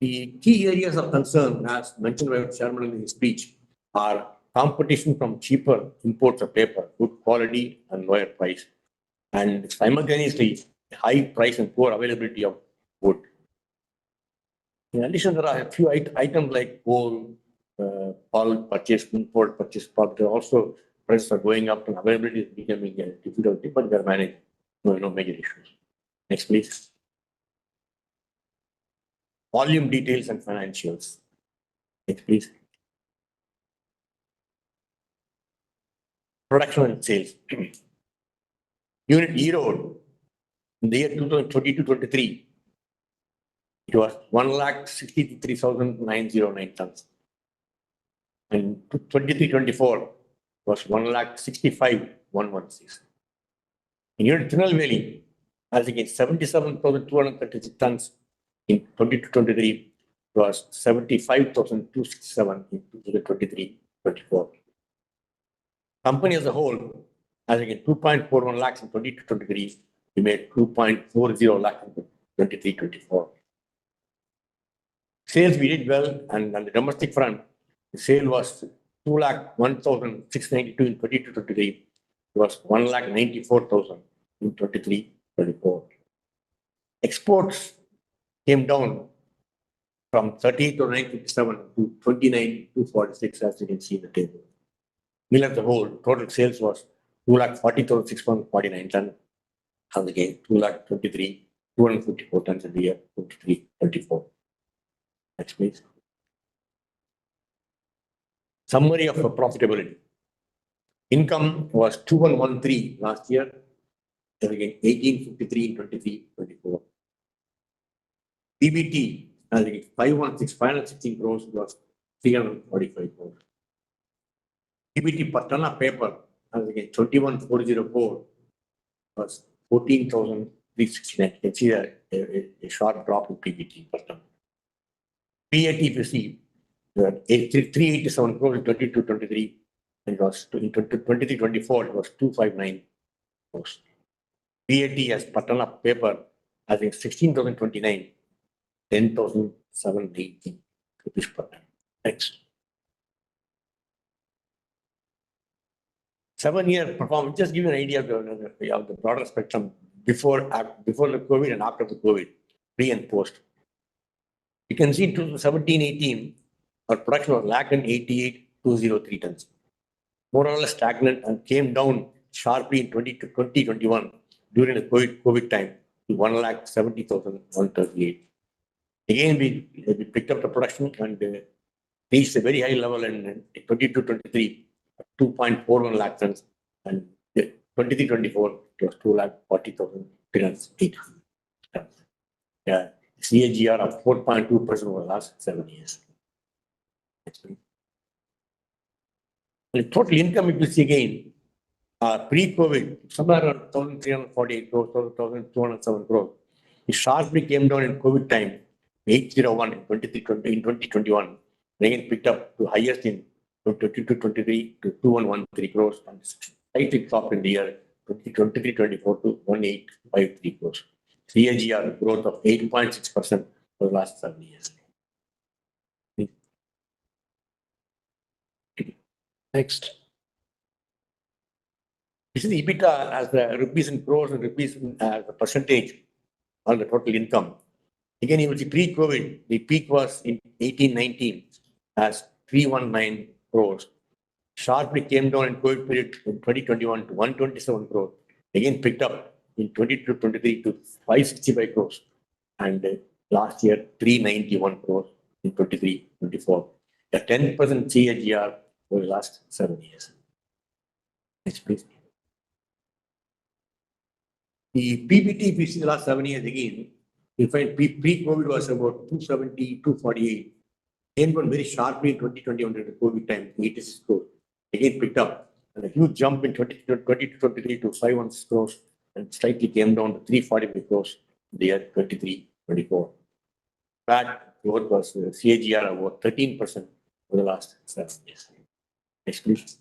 The key areas of concern, as mentioned by the Chairman in his speech, are competition from cheaper imports of paper, good quality and lower price, and simultaneously high price and poor availability of wood. In addition, there are a few items like coal, pulp purchase, import purchase, but also prices are going up and availability is becoming a difficulty, but they are managed. No major issues. Next, please. Volume details and financials. Next, please. Production and sales. Unit Erode, in the year 2022-23, it was 1,63,909 tons. And 23-24 was 1,65,116. In unit Tirunelveli, as against 77,236 tons in 22-23, was 75,267 in 2023-24. Company as a whole, as against 2.41 lakhs in 22-23, we made 2.40 lakhs in 23-24. Sales we did well, and on the domestic front, the sale was 2,01,692 in 22-23. It was 1,94,000 in 23-24. Exports came down from 38,957 to 29,246, as you can see in the table. Mill as a whole, total sales was 2,40,649 tons, as against 2,23,254 tons in the year 23-24. Next, please. Summary of profitability. Income was 2,113 last year, as against 1,853 in 23-24. PBT, as against 516 crores, was 345 crores. PBT per ton of paper, as against 21,404, was 14,369. You can see a sharp drop in PBT per ton. PAT, if you see, 387 crores in 22-23, and it was in 23-24, it was 259 crores. PAT as per ton of paper, I think 16,029, 10,780 rupees per ton. Next. 7-year performance, just give you an idea of the broader spectrum before the COVID and after the COVID, pre and post. You can see in 2017-18, our production was 188,203 tons. More or less stagnant and came down sharply in 2021 during the COVID time to 170,138. Again, we picked up the production and reached a very high level in 22-23, 2.41 lakh tons, and 23-24 it was 2,40,308 tons. Yeah, CAGR of 4.2% over the last 7 years. The total income, if you see again, pre-COVID, somewhere around 1,348 crores, 1,207 crores. It sharply came down in COVID time, 801 in 2021. Again picked up to highest in 22-23 to 2,113 crores, and slightly dropped in the year 2023-24 to 1,853 crores. CAGR growth of 8.6% for the last 7 years. Next. This is EBITDA as the rupees in crores and rupees as a percentage on the total income. Again, you will see pre-COVID, the peak was in 18-19 as 319 crores. Sharply came down in COVID period in 2021 to 127 crores. Again picked up in 22-23 to 565 crores. And last year, 391 crores in 23-24. A 10% CAGR for the last 7 years. Next, please. The PBT, if you see the last 7 years again, you find pre-COVID was about 270, 248. Came down very sharply in 2021 during the COVID time, 86 crores. Again picked up, and a huge jump in 2023 to 516 crores, and slightly came down to 345 crores in the year 23-24. That growth was CAGR about 13% for the last 7 years. Next, please.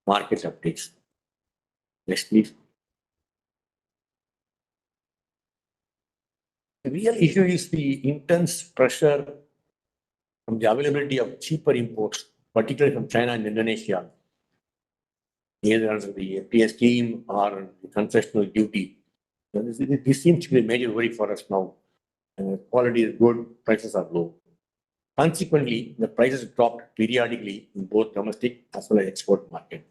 Market updates. Next, please. The real issue is the intense pressure from the availability of cheaper imports, particularly from China and Indonesia, either under the FTA scheme or the concessional duty. This seems to be a major worry for us now. Quality is good, prices are low. Consequently, the prices dropped periodically in both domestic as well as export market.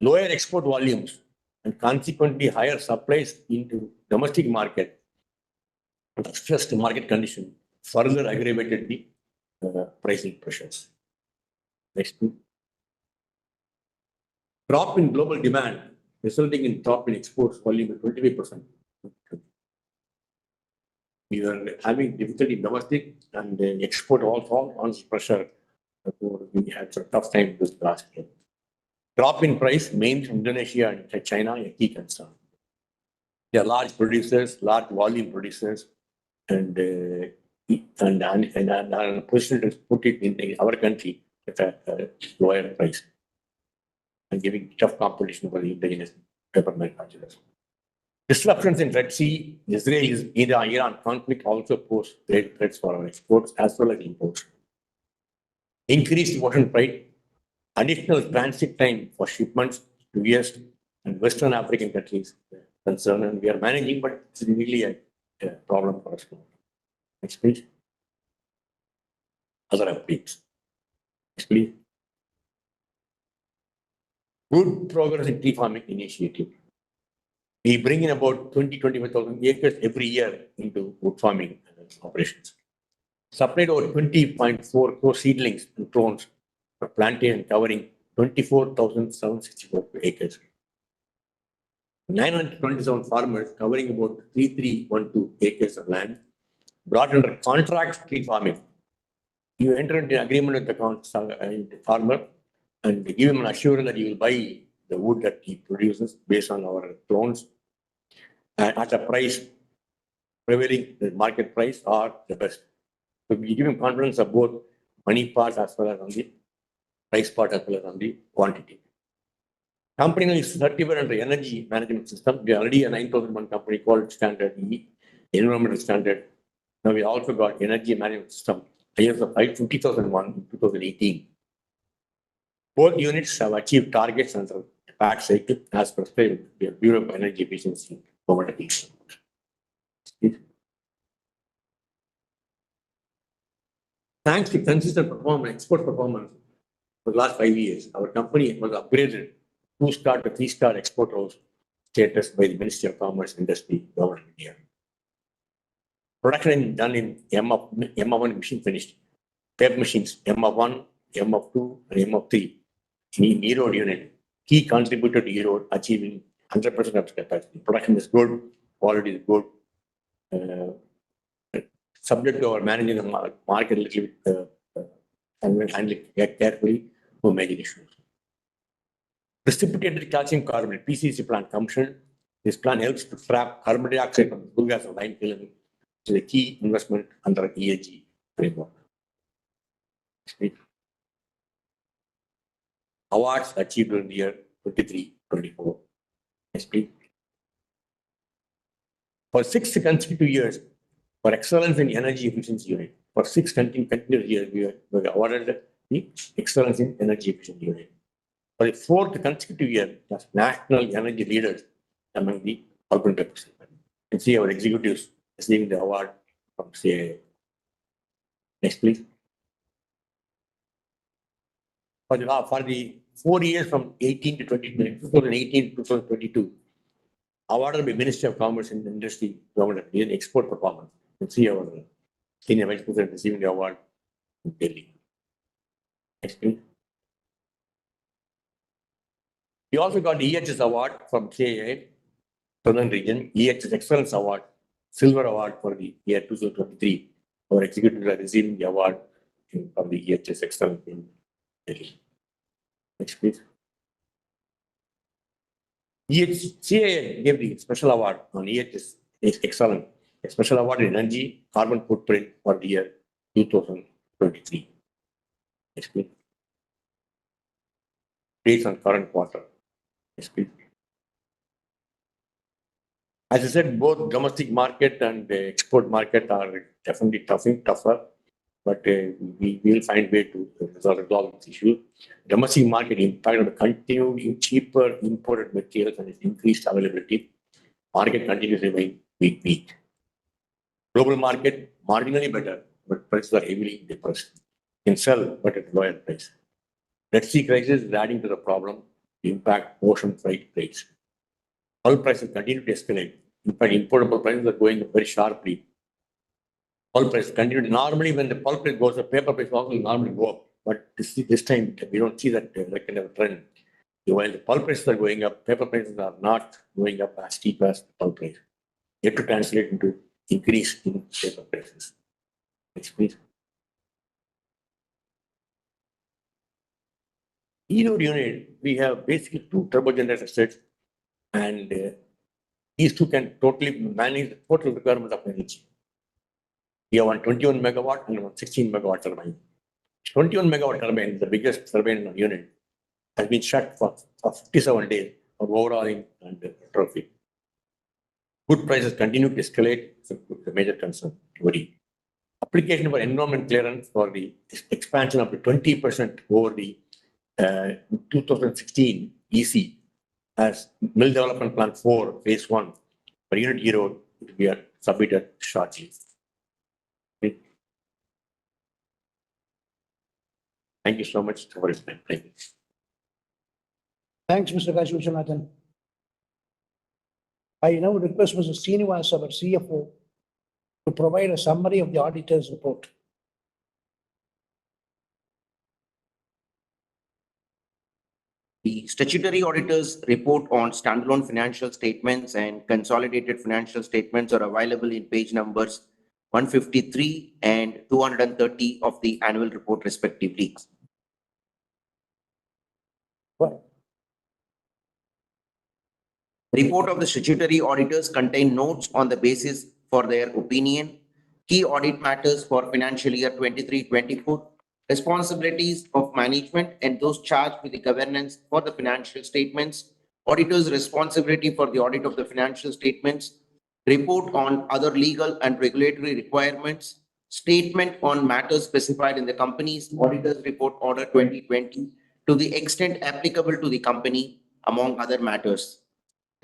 Lower export volumes and consequently higher supplies into domestic market, stressed market condition, further aggravated the pricing pressures. Next, please. Drop in global demand resulting in drop in exports volume of 25%. We were having difficulty in domestic and export also on pressure. We had some tough time this last year. Drop in price mainly from Indonesia and China, a key concern. They are large producers, large volume producers, and are positioned to put it in our country at a lower price and giving tough competition for the indigenous paper manufacturers. Disruptions in Red Sea, Iran conflict also pose great threats for our exports as well as imports. Increased ocean freight, additional transit time for shipments to US and Western African countries concern, and we are managing, but it's really a problem for us. Next, please. Other updates. Next, please. Good progress in tree farming initiative. We bring in about 20-25,000 acres every year into wood farming operations. Supplied over 20.4 crore seedlings and clones for plantation covering 24,764 acres. 927 farmers covering about 3,312 acres of land brought under contract tree farming. You enter into an agreement with the farmer and give him an assurance that you will buy the wood that he produces based on our clones at a price prevailing the market price or the best. So we give him confidence of both money part as well as on the price part as well as on the quantity. Company is certified under energy management system. We are already a 9001 company called Standard E, environmental standard. Now we also got energy management system, ISO 50001 in 2018. Both units have achieved targets under the PAT cycle as prescribed by the Bureau of Energy Efficiency. Thanks to consistent performance, export performance for the last 5 years, our company was upgraded 2-star to 3-star export house status by the Ministry of Commerce, Industry, Government of India. Production done in M1 machine finished. Paper machines M1, M2, and M3 in Erode unit. Key contributor to Erode achieving 100% of capacity. Production is good, quality is good. Subject to our managing the market a little bit and handling carefully for major issues. Precipitated calcium carbonate PCC plant commissioned. This plant helps to trap carbon dioxide from the flue gas of lime kiln, which is a key investment under EAG framework. Awards achieved in the year 23-24. Next, please. For 6 consecutive years, for excellence in energy efficiency unit, for 6 continuous years, we were awarded the excellence in energy efficiency unit. For the 4th consecutive year, as national energy leaders among the urban representatives. You can see our executives receiving the award from CII. Next, please. For the 4 years from 2018 to 2022, awarded by Ministry of Commerce and Industry, Government in export performance. You can see our senior vice president receiving the award in Delhi. Next, please. We also got the EHS award from CII, Southern Region, EHS Excellence Award, Silver Award for the year 2023. Our executives are receiving the award from the EHS Excellence in Delhi. Next, please. CII gave the special award on EHS Excellence, a special award in energy carbon footprint for the year 2023. Next, please. Based on current quarter. Next, please. As I said, both domestic market and the export market are definitely tougher, but we will find way to resolve this issue. Domestic market impact on the continued cheaper imported materials and its increased availability. Market continues to remain weak. Global market marginally better, but prices are heavily depressed. Can sell, but at lower price. Red Sea crisis is adding to the problem, impact ocean freight rates. Oil prices continue to escalate. In fact, importable prices are going up very sharply. Oil prices continue to, normally when the pulp price goes up, paper price also will normally go up. But this time, we don't see that kind of trend. While the pulp prices are going up, paper prices are not going up as steep as the pulp price. Yet to translate into increase in paper prices. Next, please. Erode unit, we have basically 2 turbo generator sets, and these 2 can totally manage the total requirement of energy. We have one 21 megawatt and one 16 megawatt turbine. 21 megawatt turbine, the biggest turbine in the unit, has been shut for 57 days for overhauling and retrofit. Good prices continue to escalate, so the major concern. Worry. Application for environment clearance for the expansion up to 20% over the 2016 EC as Mill Development Plan 4, Phase 1 for Unit Erode will be submitted shortly. Okay. Thank you so much for your time. Thank you. Thanks, Mr. Kashi Vishwanathan. I now request Mr. Srinivas, our CFO, to provide a summary of the auditor's report. The statutory auditors' report on standalone financial statements and consolidated financial statements are available in page numbers 153 and 230 of the annual report respectively. What? The report of the statutory auditors contain notes on the basis for their opinion, key audit matters for financial year 23-24, responsibilities of management and those charged with the governance for the financial statements, auditor's responsibility for the audit of the financial statements, report on other legal and regulatory requirements, statement on matters specified in the company's auditor's report order 2020 to the extent applicable to the company, among other matters.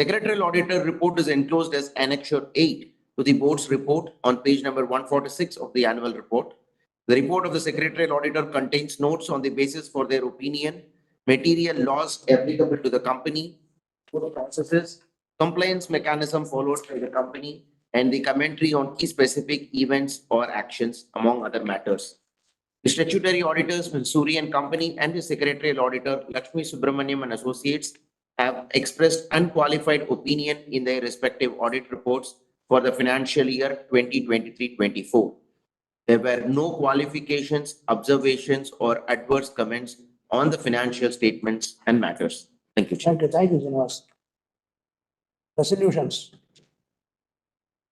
Secretarial auditor report is enclosed as Annexure 8 to the board's report on page number 146 of the annual report. The report of the secretarial auditor contains notes on the basis for their opinion, material laws applicable to the company, processes, compliance mechanism followed by the company, and the commentary on key specific events or actions, among other matters. The statutory auditors, Suri and Company, and the secretarial auditor, Lakshmi Subramaniam and Associates, have expressed unqualified opinion in their respective audit reports for the financial year 2023-24. There were no qualifications, observations, or adverse comments on the financial statements and matters. Thank you, Chair. Thank you, Srinivas. Resolutions.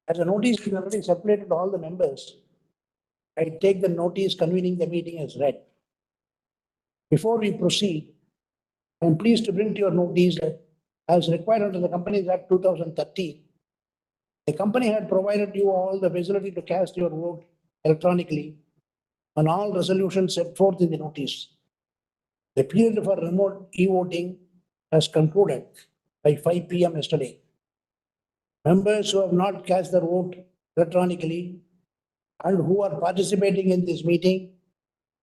As a notice is already circulated to all the members, I take the notice convening the meeting as read. Before we proceed, I am pleased to bring to your notice that as required under the Companies Act 2013, the company had provided you all the facility to cast your vote electronically on all resolutions set forth in the notice. The period for remote e-voting has concluded by 5 p.m. yesterday. Members who have not cast their vote electronically and who are participating in this meeting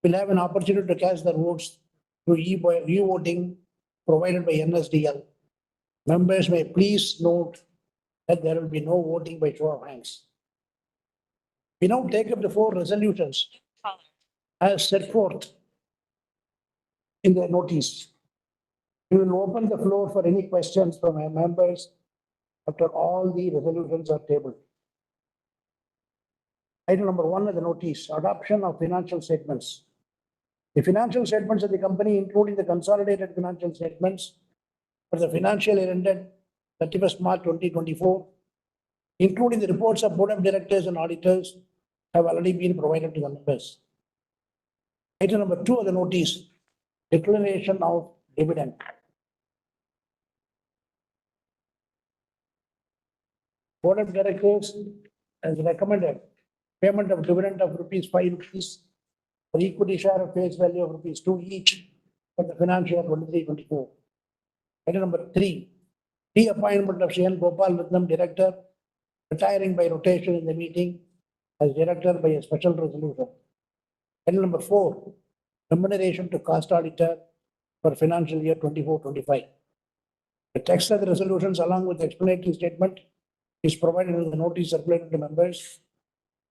will have an opportunity to cast their votes through e-voting provided by NSDL. Members may please note that there will be no voting by show of hands. We now take up the 4 resolutions as set forth in the notice. We will open the floor for any questions from our members after all the resolutions are tabled. Item number 1 of the notice, adoption of financial statements. The financial statements of the company, including the consolidated financial statements for the financial year ended 31st March 2024, including the reports of Board of Directors and auditors, have already been provided to the members. Item number 2 of the notice, declaration of dividend. Board of Directors has recommended payment of dividend of ₹5 for equity share of face value of ₹2 each for the financial year 23-24. Item number 3, reappointment of N. Gopal Ratnam, Director, retiring by rotation in the meeting as Director by a special resolution. Item number 4, remuneration to cost auditor for financial year 24-25. The text of the resolutions along with the explanatory statement is provided in the notice circulated to members.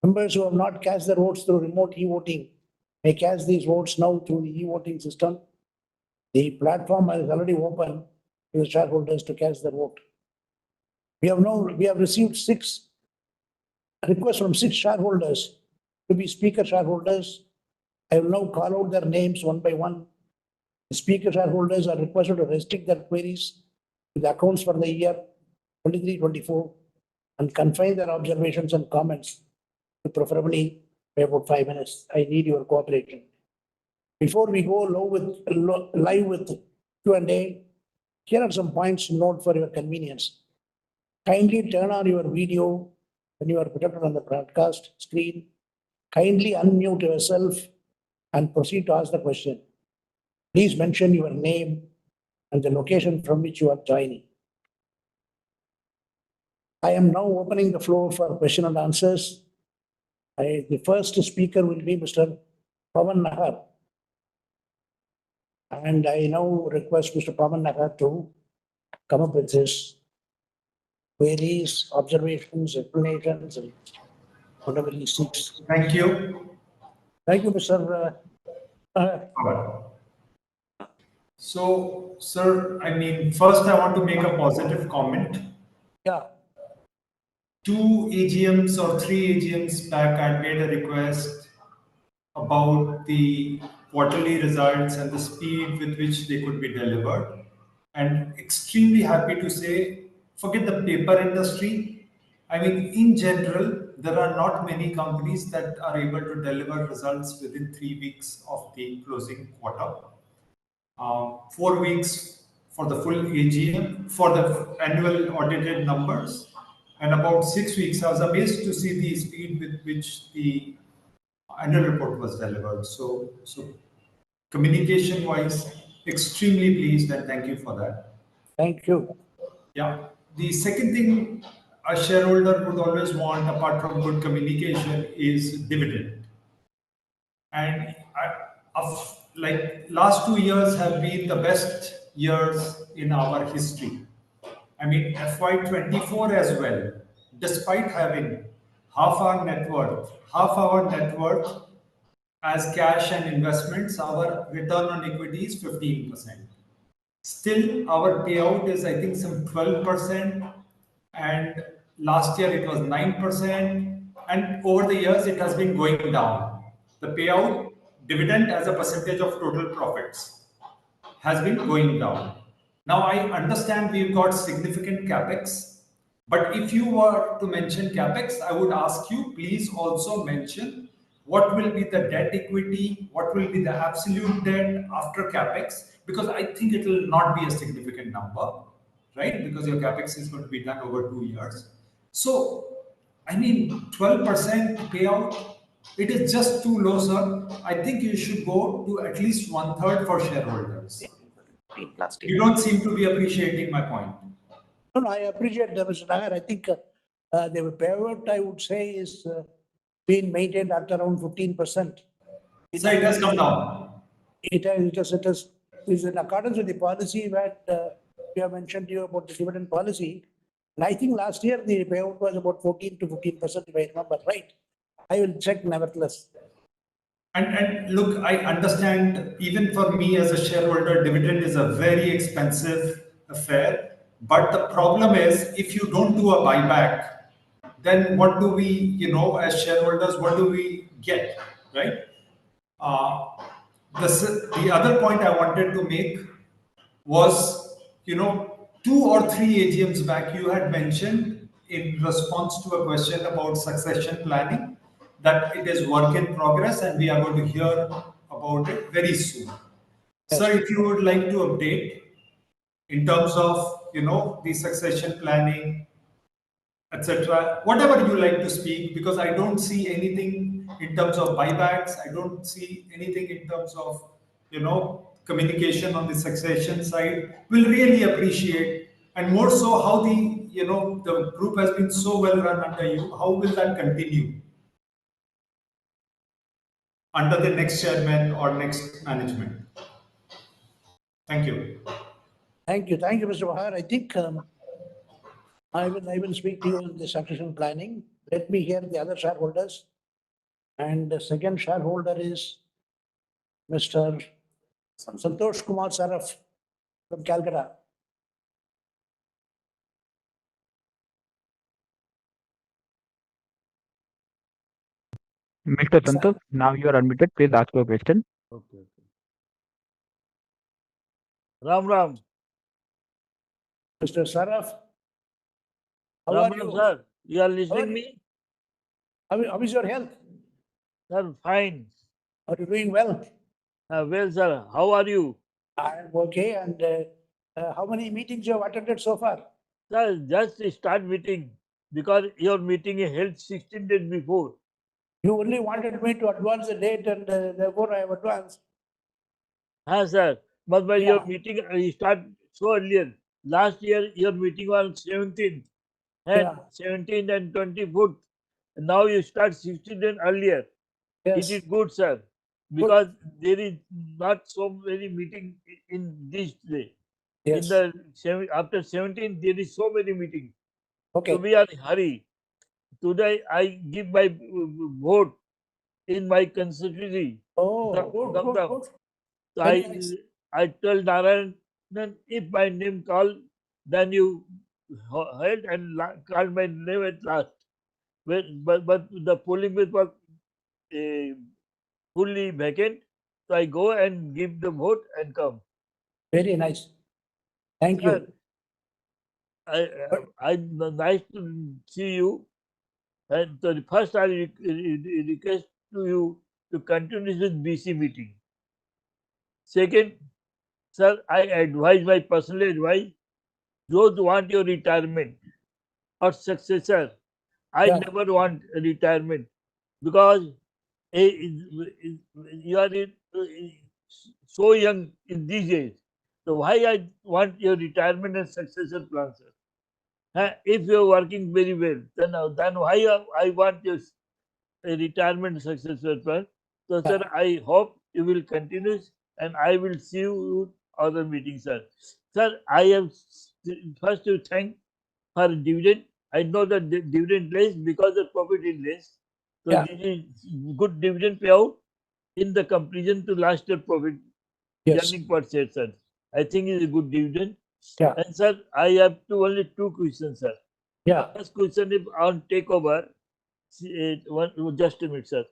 Members who have not cast their votes through remote e-voting may cast these votes now through the e-voting system. The platform is already open to the shareholders to cast their vote. We have received 6 requests from 6 shareholders to be speaker shareholders. I will now call out their names one by one. The speaker shareholders are requested to restrict their queries to the accounts for the year 23-24 and confine their observations and comments to preferably by about 5 minutes. I need your cooperation. Before we go live with Q&A, here are some points to note for your convenience. Kindly turn on your video when you are projected on the broadcast screen. Kindly unmute yourself and proceed to ask the question. Please mention your name and the location from which you are joining. I am now opening the floor for question and answers. The first speaker will be Mr. Pavan Nahar. And I now request Mr. Pavan Nahar to come up with his queries, observations, explanations, and whatever he seeks. Thank you. Thank you, Mr. So, sir, first I want to make a positive comment. Yeah. 2 AGMs or 3 AGMs back, I made a request about the quarterly results and the speed with which they could be delivered. And extremely happy to say, forget the paper industry. In general, there are not many companies that are able to deliver results within 3 weeks of the closing quarter. 4 weeks for the full AGM, for the annual audited numbers, and about 6 weeks. I was amazed to see the speed with which the annual report was delivered. So communication wise, extremely pleased, and thank you for that. Thank you. Yeah. The second thing a shareholder would always want, apart from good communication, is dividend. And like last 2 years have been the best years in our history. I mean, FY24 as well, despite having half our net worth as cash and investments, our return on equity is 15%. Still, our payout is, I think, some 12%, and last year it was 9%, and over the years it has been going down. The payout dividend as a percentage of total profits has been going down. Now, I understand we've got significant capex, but if you were to mention capex, I would ask you, please also mention what will be the debt equity, what will be the absolute debt after capex, because I think it will not be a significant number, right? Because your capex is going to be done over 2 years. So, I mean, 12% payout, it is just too low, sir. I think you should go to at least 1/3 for shareholders. You don't seem to be appreciating my point. No, I appreciate that, Mr. Nagar. I think the payout, I would say, is being maintained at around 15%. So it has come down. It is in accordance with the policy that we have mentioned to you about the dividend policy. And I think last year the payout was about 14 to 15%, if I remember right. I will check nevertheless. And look, I understand, even for me as a shareholder, dividend is a very expensive affair. But the problem is, if you don't do a buyback, then what do we, as shareholders, what do we get, right? The other point I wanted to make was, 2 or 3 AGMs back, you had mentioned in response to a question about succession planning that it is work in progress and we are going to hear about it very soon. Yes. Sir, if you would like to update in terms of, the succession planning, etc., whatever you like to speak, because I don't see anything in terms of buybacks. I don't see anything in terms of, communication on the succession side. We'll really appreciate, and more so how the group has been so well run under you. How will that continue under the next chairman or next management? Thank you. Thank you, Mr. Bahar. I think I will speak to you on the succession planning. Let me hear the other shareholders. And the second shareholder is Mr. Santosh Kumar Saraf from Calcutta. Mr. Santosh, now you are unmuted. Please ask your question. Okay. Ram. Mr. Saraf, how Ram, are you? Sir, you are listening me? How is your health? Sir, fine. Are you doing well? Well, sir, how are you? I am okay. And how many meetings you have attended so far? Sir, just start meeting because your meeting is held 16 days before. You only wanted me to advance the date and therefore I have advanced. Sir. But your meeting start so earlier. Last year, your meeting was 17th and 17th and 24th. Now you start 16 days earlier. Yes. It is good, sir, because there is not so many meetings in this day. Yes. After 17, there is so many meetings. Okay. So we are in hurry. Today I give my vote in my constituency. Oh, good. So I tell Narayan, if my name called, then you heard and called my name at last. But the polling booth was fully vacant. So I go and give the vote and come. Very nice. Thank you. I nice to see you. And so first I request to you to continue with BC meeting. Second, sir, I advise my personal advice, those who want your retirement or successor, I never want a retirement because you are so young in these days. So why I want your retirement and successor plan, sir? If you are working very well, then why I want your retirement successor plan? So, sir, I hope you will continue and I will see you other meetings, sir. Sir, I have first to thank for dividend. I know that the dividend less because the profit is less. So this is good dividend payout in the comparison to last year profit. Earning per share, sir. I think it is a good dividend. Yeah. And sir, I have only two questions, sir. Yeah. First question is on takeover. Just a minute, sir.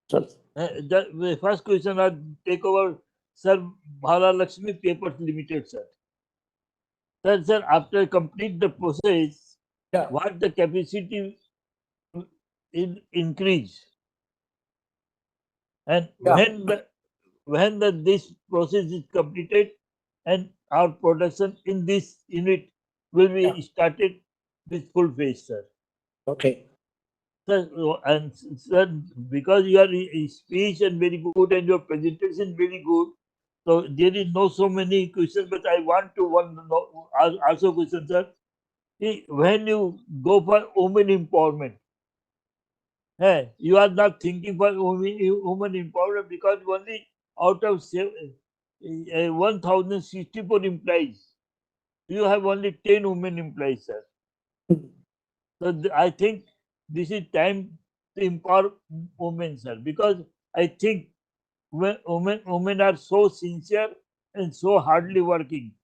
The first question on takeover, sir, Mahalakshmi Papers Limited, sir. Sir, after complete the process, what the capacity increase, and when this process is completed, and our production in this unit will be started with full phase, sir. Okay. Sir, and sir, because your speech and very good and your presentation very good, so there is no so many questions, but I want to also question, sir. See, when you go for women empowerment, you are not thinking for women empowerment because only out of 1,064 employees, you have only 10 women employees, sir. So I think this is time to empower women, sir, because I think women are so sincere and so hardly working.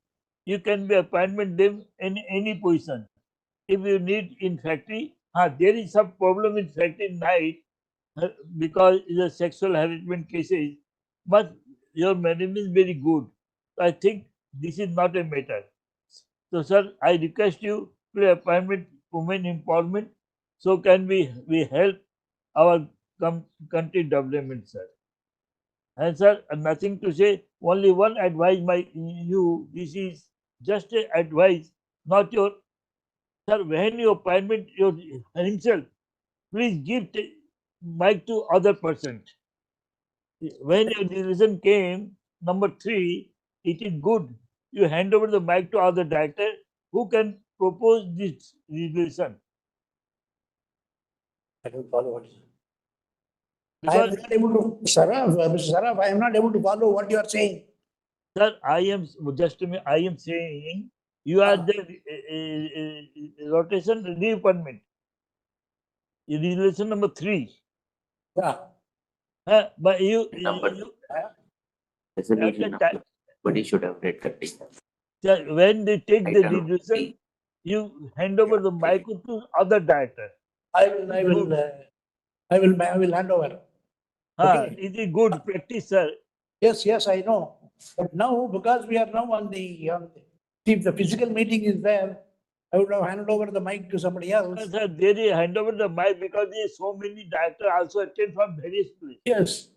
You can be appointment them in any position. If you need in factory, there is some problem in factory night because the sexual harassment cases, but your management is very good. I think this is not a matter. So, sir, I request you to appointment women empowerment. So can we help our country development, sir? And sir, nothing to say. Only one advice, you. This is just a advice, not your. Sir, when you appointment your himself, please give the mic to other person. When your decision came, number 3, it is good. You hand over the mic to other director who can propose this resolution. I don't follow what. I Because, am not able to, Mr. Saraf, I am not able to follow what you are saying. sir, I am saying you are the rotation reappointment. Resolution number 3. Yeah. But you Resolution number, but he should have read that. sir, when they take the Item resolution, you hand over the mic to other director. I will hand over. Okay. It is good practice, sir. Yes, I know. But now, because we are now on the, if the physical meeting is there, I would have handed over the mic to somebody else. Sir, they hand over the mic because there is so many directors also attend from various places. Yes.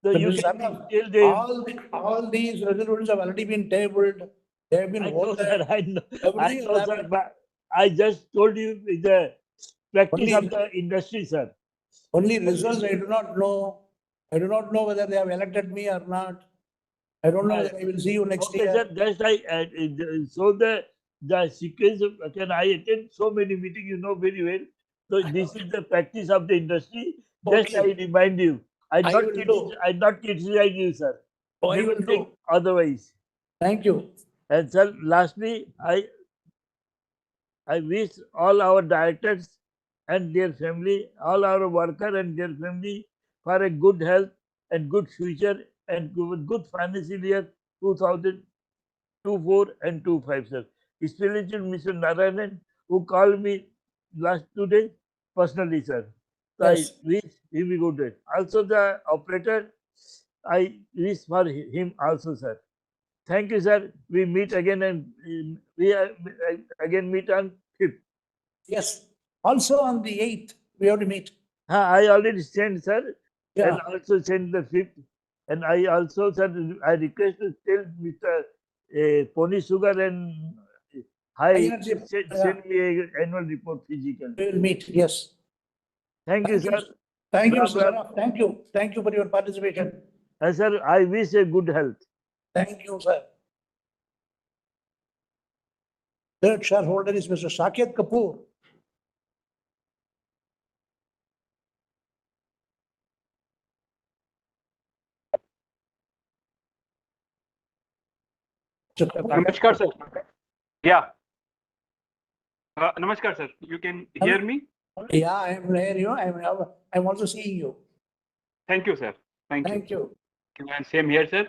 So But you Mr. can Saraf, tell them. all these resolutions have already been tabled. They have been I know, voted. sir. I know, Everything has sir. happened. But I just told you the practice Only- of the industry, sir. Only results I do not know. I do not know whether they have elected me or not. I don't know whether I will see you next Okay, year. sir. That's so the sequence can I attend so many meetings, you know very well. So this is the practice of the industry. Just Okay. I remind you. I will not criticize you, sir. Oh, I Never will think do. otherwise. Thank you. And sir, lastly, I wish all our directors and their family, all our workers and their family for a good health and good future and good financial year 2024 and 25, sir. Especially to Mr. Narayanan, who called me last 2 days personally, sir. So Yes. I wish him a good day. Also the operator, I wish for him also, sir. Thank you, sir. We meet again and we again meet on 5th. Yes. Also on the 8th, we have to meet. I already sent, sir, Yeah. and also sent the 5th. And I also, sir, I request to tell Mr. Pony Sugar and Energy, send me an annual report physically. We will meet, yes. Thank you, sir. Thank you, Bye, Mr. bye. Saraf. Thank you. Thank you for your participation. And sir, I wish a good health. Thank you, sir. Third shareholder is Mr. Saket Kapoor. Namaskar, sir. Yeah. Namaskar, sir. You can hear me? Yeah, I am hearing you. I'm also seeing you. Thank you, sir. Thank you. Thank you. And same here, sir.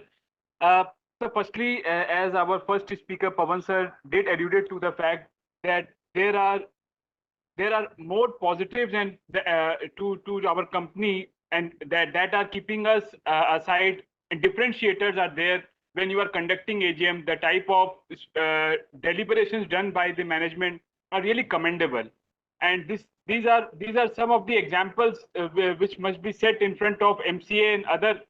So firstly, as our first speaker, Pawan sir, did alluded to the fact that there are more positives and to our company, and that are keeping us aside, and differentiators are there when you are conducting AGM. The type of deliberations done by the management are really commendable, and these are some of the examples which must be set in front of MCA and other,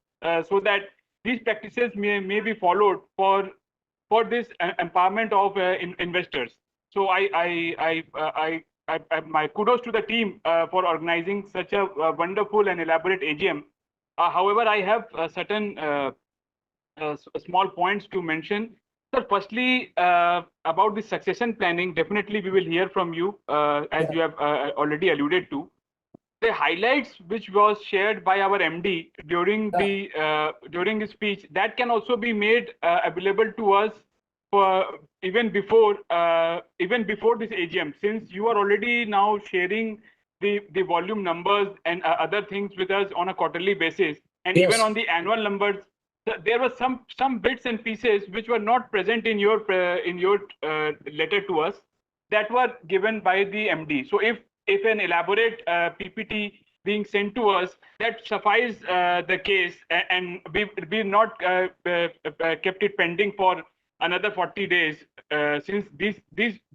so that these practices may be followed for this empowerment of investors. So my kudos to the team for organizing such a wonderful and elaborate AGM. However, I have certain small points to mention. So firstly, about the succession planning, definitely we will hear from you, as you have already alluded to. The highlights which was shared by our MD during during his speech, that can also be made available to us for even before this AGM, since you are already now sharing the volume numbers and other things with us on a quarterly basis, and Yes. even on the annual numbers. There were some bits and pieces which were not present in your letter to us, that were given by the MD. So if an elaborate PPT being sent to us, that suffice the case, and we not kept it pending for another 40 days, since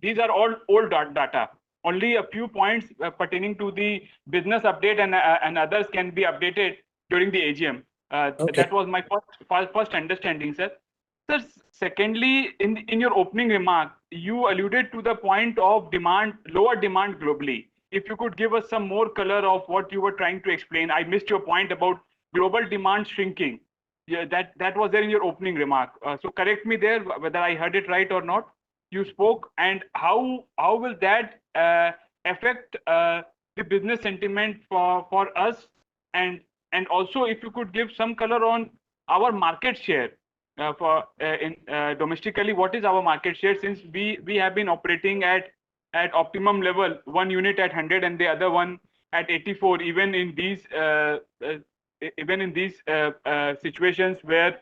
these are all old data. Only a few points pertaining to the business update and others can be updated during the AGM. That was my first understanding, sir. Sir, secondly, in your opening remark, you alluded to the point of lower demand globally. If you could give us some more color of what you were trying to explain. I missed your point about global demand shrinking. Yeah, that was there in your opening remark. So correct me there whether I heard it right or not. You spoke, and how will that affect the business sentiment for us, and also if you could give some color on our market share domestically. What is our market share, since we have been operating at optimum level, one unit at 100 and the other one at 84, even in these situations where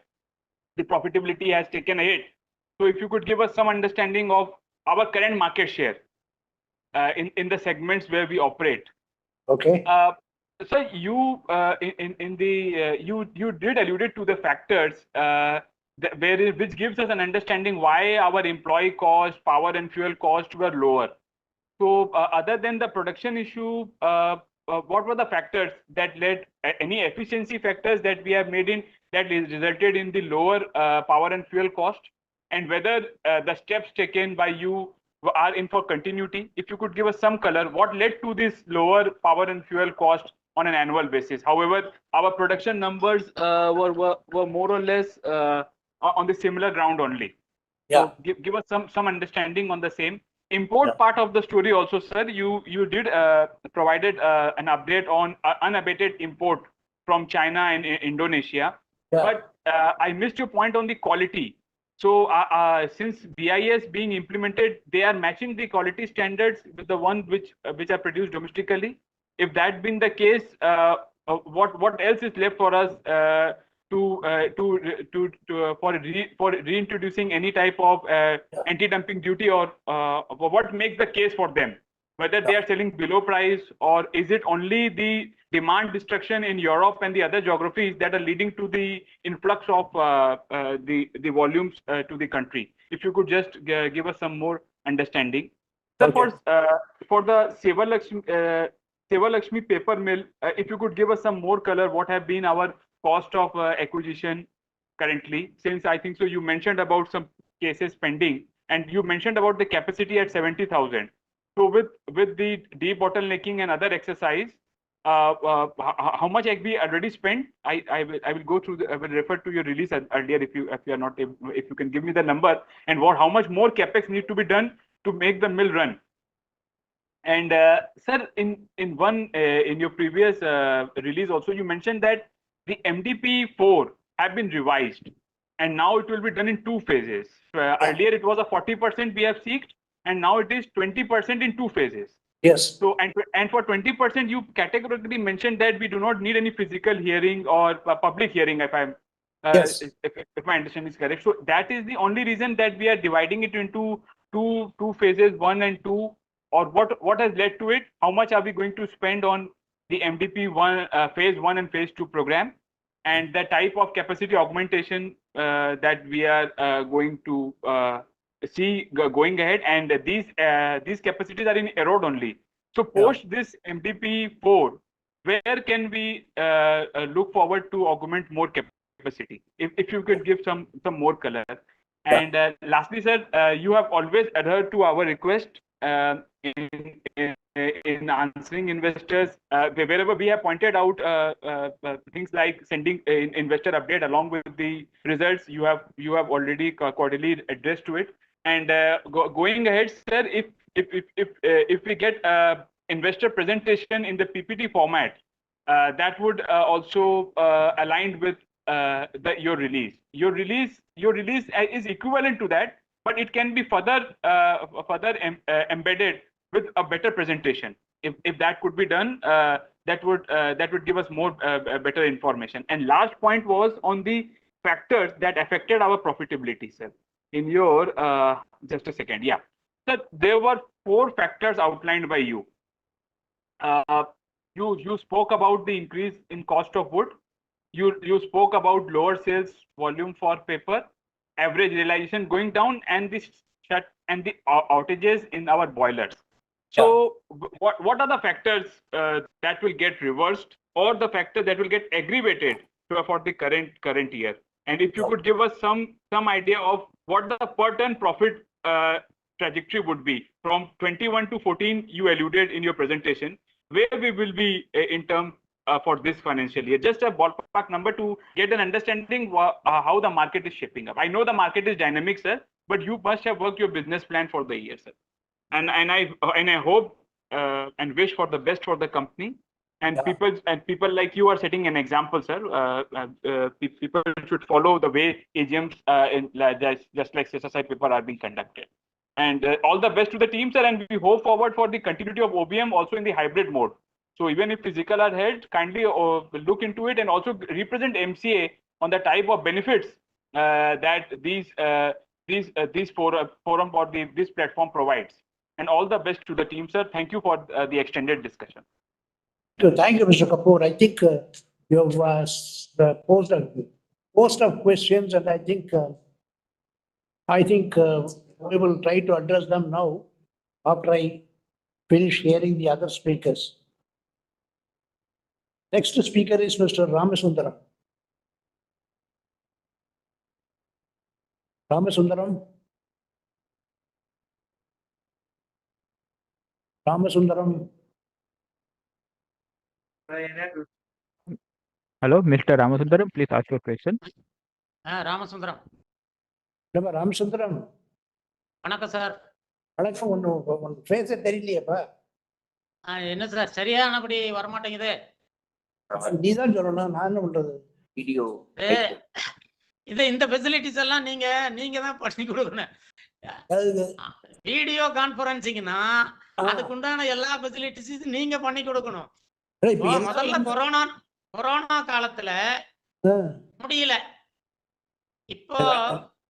the profitability has taken a hit. So if you could give us some understanding of our current market share in the segments where we operate. Okay. So you you did alluded to the factors which gives us an understanding why our employee cost, power and fuel cost were lower. So other than the production issue, what were the factors that led, any efficiency factors that we have made in that resulted in the lower power and fuel cost, and whether the steps taken by you are in for continuity? If you could give us some color, what led to this lower power and fuel cost on an annual basis? However, our production numbers were more or less on the similar ground only. Yeah. So give us some understanding on the same. Import part of the story also, sir, you did provided an update on unabated import from China and Indonesia. Yeah. But I missed your point on the quality. So since BIS being implemented, they are matching the quality standards with the ones which are produced domestically. If that been the case, what else is left for us for reintroducing any type of anti-dumping duty, or what makes the case for them? Whether they are selling below price, or is it only the demand destruction in Europe and the other geographies that are leading to the influx of the volumes to the country? If you could just give us some more understanding. Sir, for the Seva Lakshmi paper mill, if you could give us some more color, what have been our cost of acquisition currently? Since I think so, you mentioned about some cases pending, and you mentioned about the capacity at 70,000. So with the debottlenecking and other exercise, how much have we already spent? I will go through I will refer to your release earlier if you are not able, if you can give me the number, and how much more capex need to be done to make the mill run. And sir, in your previous release also, you mentioned that the MDP 4 have been revised, and now it will be done in 2 phases. Earlier it was a 40% we have seeked, and now it is 20% in 2 phases. Yes. So and for 20%, you categorically mentioned that we do not need any physical hearing or public hearing. If I'm yes. If my understanding is correct, so that is the only reason that we are dividing it into two phases, 1 and 2. Or what has led to it? How much are we going to spend on the MDP 1 phase 1 and phase 2 program, and the type of capacity augmentation that we are going to see going ahead? And these capacities are in erode only. So post this MDP 4, where can we look forward to augment more capacity? If you could give some more color. And lastly, sir, you have always adhered to our request in answering investors wherever we have pointed out things like sending investor update along with the results. You have already quarterly addressed to it. And going ahead, sir, if we get investor presentation in the PPT format, that would also align with your release. Your release is equivalent to that, but it can be further embedded with a better presentation. If that could be done, that would give us more better information. And last point was on the factors that affected our profitability, sir. In your just a second, yeah, sir, there were 4 factors outlined by you. You spoke about the increase in cost of wood. You spoke about lower sales volume for paper, average realization going down, and the outages in our boilers. So what are the factors that will get reversed, or the factors that will get aggravated for the current year? And if you could give us some idea of what the per ton profit trajectory would be from 21 to 14, you alluded in your presentation, where we will be in terms for this financial year. Just a ballpark number to get an understanding how the market is shaping up. I know the market is dynamic, sir, but you must have worked your business plan for the year, sir. And I hope and wish for the best for the company. And people like you are setting an example, sir. People should follow the way AGMs just like CSSI paper are being conducted. And all the best to the team, sir. And we hope forward for the continuity of OBM also in the hybrid mode. So even if physical are held, kindly look into it and also represent MCA on the type of benefits that these forum or this platform provides. And all the best to the team, sir. Thank you for the extended discussion. Thank you, Mr. Kapoor. I think you have posed a host of questions, and I think we will try to address them now after I finish hearing the other speakers. Next speaker is Mr. Ramasundaram. Ramasundaram. Ramasundaram. Hello, Mr. Ramasundaram, please ask your question. Ramasundaram. Ramasundaram. வணக்கம் sir. வணக்கம். ஒன்னு பேச தெரியலையேப்பா. என்ன sir சரியானபடி வர மாட்டேங்குது. நீதான் சொல்லணும், நான் என்ன பண்றது? வீடியோ இந்த ஃபெசிலிட்டிஸ் எல்லாம் நீங்க தான் பண்ணி கொடுக்கணும். வீடியோ கான்ஃபரன்சிங்னா அதுக்குண்டான எல்லா ஃபெசிலிட்டிஸும் நீங்க பண்ணி கொடுக்கணும். முதல்ல கொரோனா காலத்துல முடியல. இப்போ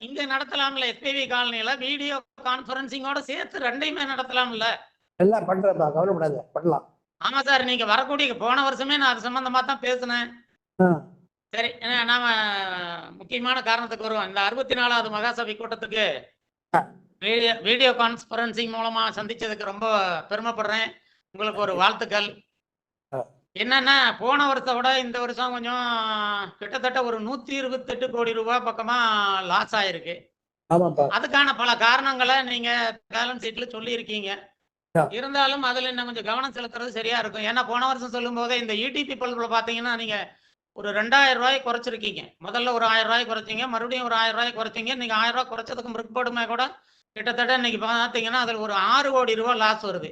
இங்க நடத்தலாம்ல, எஸ்பிபி காலனில வீடியோ கான்ஃபரன்சிங்கோட சேர்த்து ரெண்டையுமே நடத்தலாம்ல. எல்லாம் பண்றதா, கவலைப்படாத, பண்ணலாம். ஆமா சார், நீங்க வரக்கூடிய போன வருஷமே நான் அது சம்பந்தமா தான் பேசினேன். சரி, நாம முக்கியமான காரணத்துக்கு வருவோம். இந்த 64வது மகாசபை கூட்டத்துக்கு வீடியோ கான்ஃபரன்சிங் மூலமா சந்திச்சதுக்கு ரொம்ப பெருமைப்படுறேன். உங்களுக்கு ஒரு வாழ்த்துக்கள். என்னன்னா போன வருஷத்தை விட இந்த வருஷம் கொஞ்சம் கிட்டத்தட்ட ஒரு 128 கோடி ரூபாய் பக்கமா லாஸ் ஆயிருக்கு. ஆமாப்பா. அதுக்கான பல காரணங்களை நீங்க பேலன்ஸ் ஷீட்ல சொல்லியிருக்கீங்க. இருந்தாலும் அதுல இன்னும் கொஞ்சம் கவனம் செலுத்துறது சரியா இருக்கும். ஏன்னா போன வருஷம் சொல்லும் போதே இந்த இடிபி பல்புல பாத்தீங்கன்னா நீங்க ஒரு 2000 ரூபாய் குறைச்சிருக்கீங்க. முதல்ல ஒரு 1000 ரூபாய் குறைச்சிங்க, மறுபடியும் ஒரு 1000 ரூபாய் குறைச்சிங்க. நீங்க 1000 ரூபாய் குறைச்சதுக்கு பிற்பாடுமே கூட கிட்டத்தட்ட இன்னைக்கு பாத்தீங்கன்னா அதுல ஒரு 6 கோடி ரூபாய் லாஸ் வருது.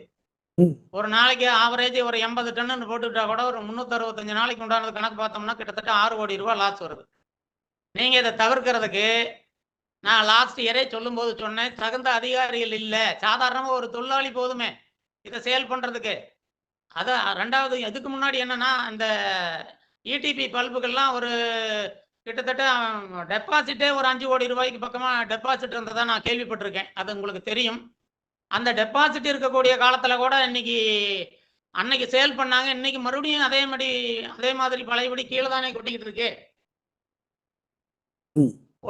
ஒரு நாளைக்கு ஆவரேஜ் ஒரு 80 டன்னு போட்டுட்டா கூட ஒரு 365 நாளைக்கு உண்டானது கணக்கு பார்த்தோம்னா கிட்டத்தட்ட 6 கோடி ரூபாய் லாஸ் வருது. நீங்க இதை தவிர்க்கிறதுக்கு நான் லாஸ்ட் இயரே சொல்லும் போது சொன்னேன், தகுந்த அதிகாரிகள் இல்ல, சாதாரணமா ஒரு தொழிலாளி போதுமே இதை சேல் பண்றதுக்கு. அதான் ரெண்டாவது இதுக்கு முன்னாடி என்னன்னா இந்த இடிபி பல்புகள்லாம் ஒரு கிட்டத்தட்ட டெபாசிட்டே ஒரு 5 கோடி ரூபாய்க்கு பக்கமா டெபாசிட் இருந்ததா நான் கேள்விப்பட்டிருக்கேன். அது உங்களுக்கு தெரியும். அந்த டெபாசிட் இருக்கக்கூடிய காலத்துல கூட இன்னைக்கு அன்னைக்கு சேல் பண்ணாங்க, இன்னைக்கு மறுபடியும் அதே மாதிரி பழையபடி கீழே தானே கொட்டிக்கிட்டு இருக்கு.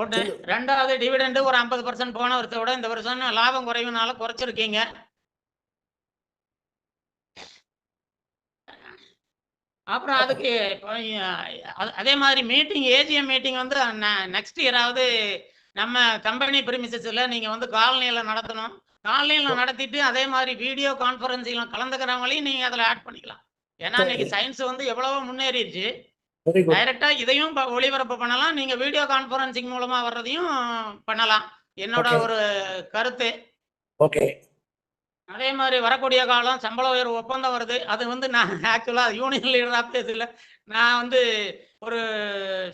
ஒண்ணு. ரெண்டாவது டிவிடெண்ட் ஒரு 50% போன வருஷத்தை விட இந்த வருஷம் லாபம் குறைவுனால குறைச்சிருக்கீங்க. அப்புறம் அதுக்கு அதே மாதிரி மீட்டிங் ஏஜிஎம் மீட்டிங் வந்து நெக்ஸ்ட் இயராவது நம்ம கம்பெனி பிரிமிசஸ்ல நீங்க வந்து காலனியில நடத்தணும். காலனியில நடத்திட்டு அதே மாதிரி வீடியோ கான்ஃபரன்சிங்ல கலந்துக்கிறவங்களையும் நீங்க அதுல ஆட் பண்ணிக்கலாம். ஏன்னா இன்னைக்கு சயின்ஸ் வந்து எவ்வளவோ முன்னேறிடுச்சு. டைரக்டா இதையும் ஒளிபரப்பு பண்ணலாம், நீங்க வீடியோ கான்ஃபரன்சிங் மூலமா வர்றதையும் பண்ணலாம். என்னோட ஒரு கருத்து. ஓகே. அதே மாதிரி வரக்கூடிய காலம் சம்பள உயர்வு ஒப்பந்தம் வருது. அது வந்து நான் ஆக்சுவலா யூனியன் லீடரா பேசல, நான் வந்து ஒரு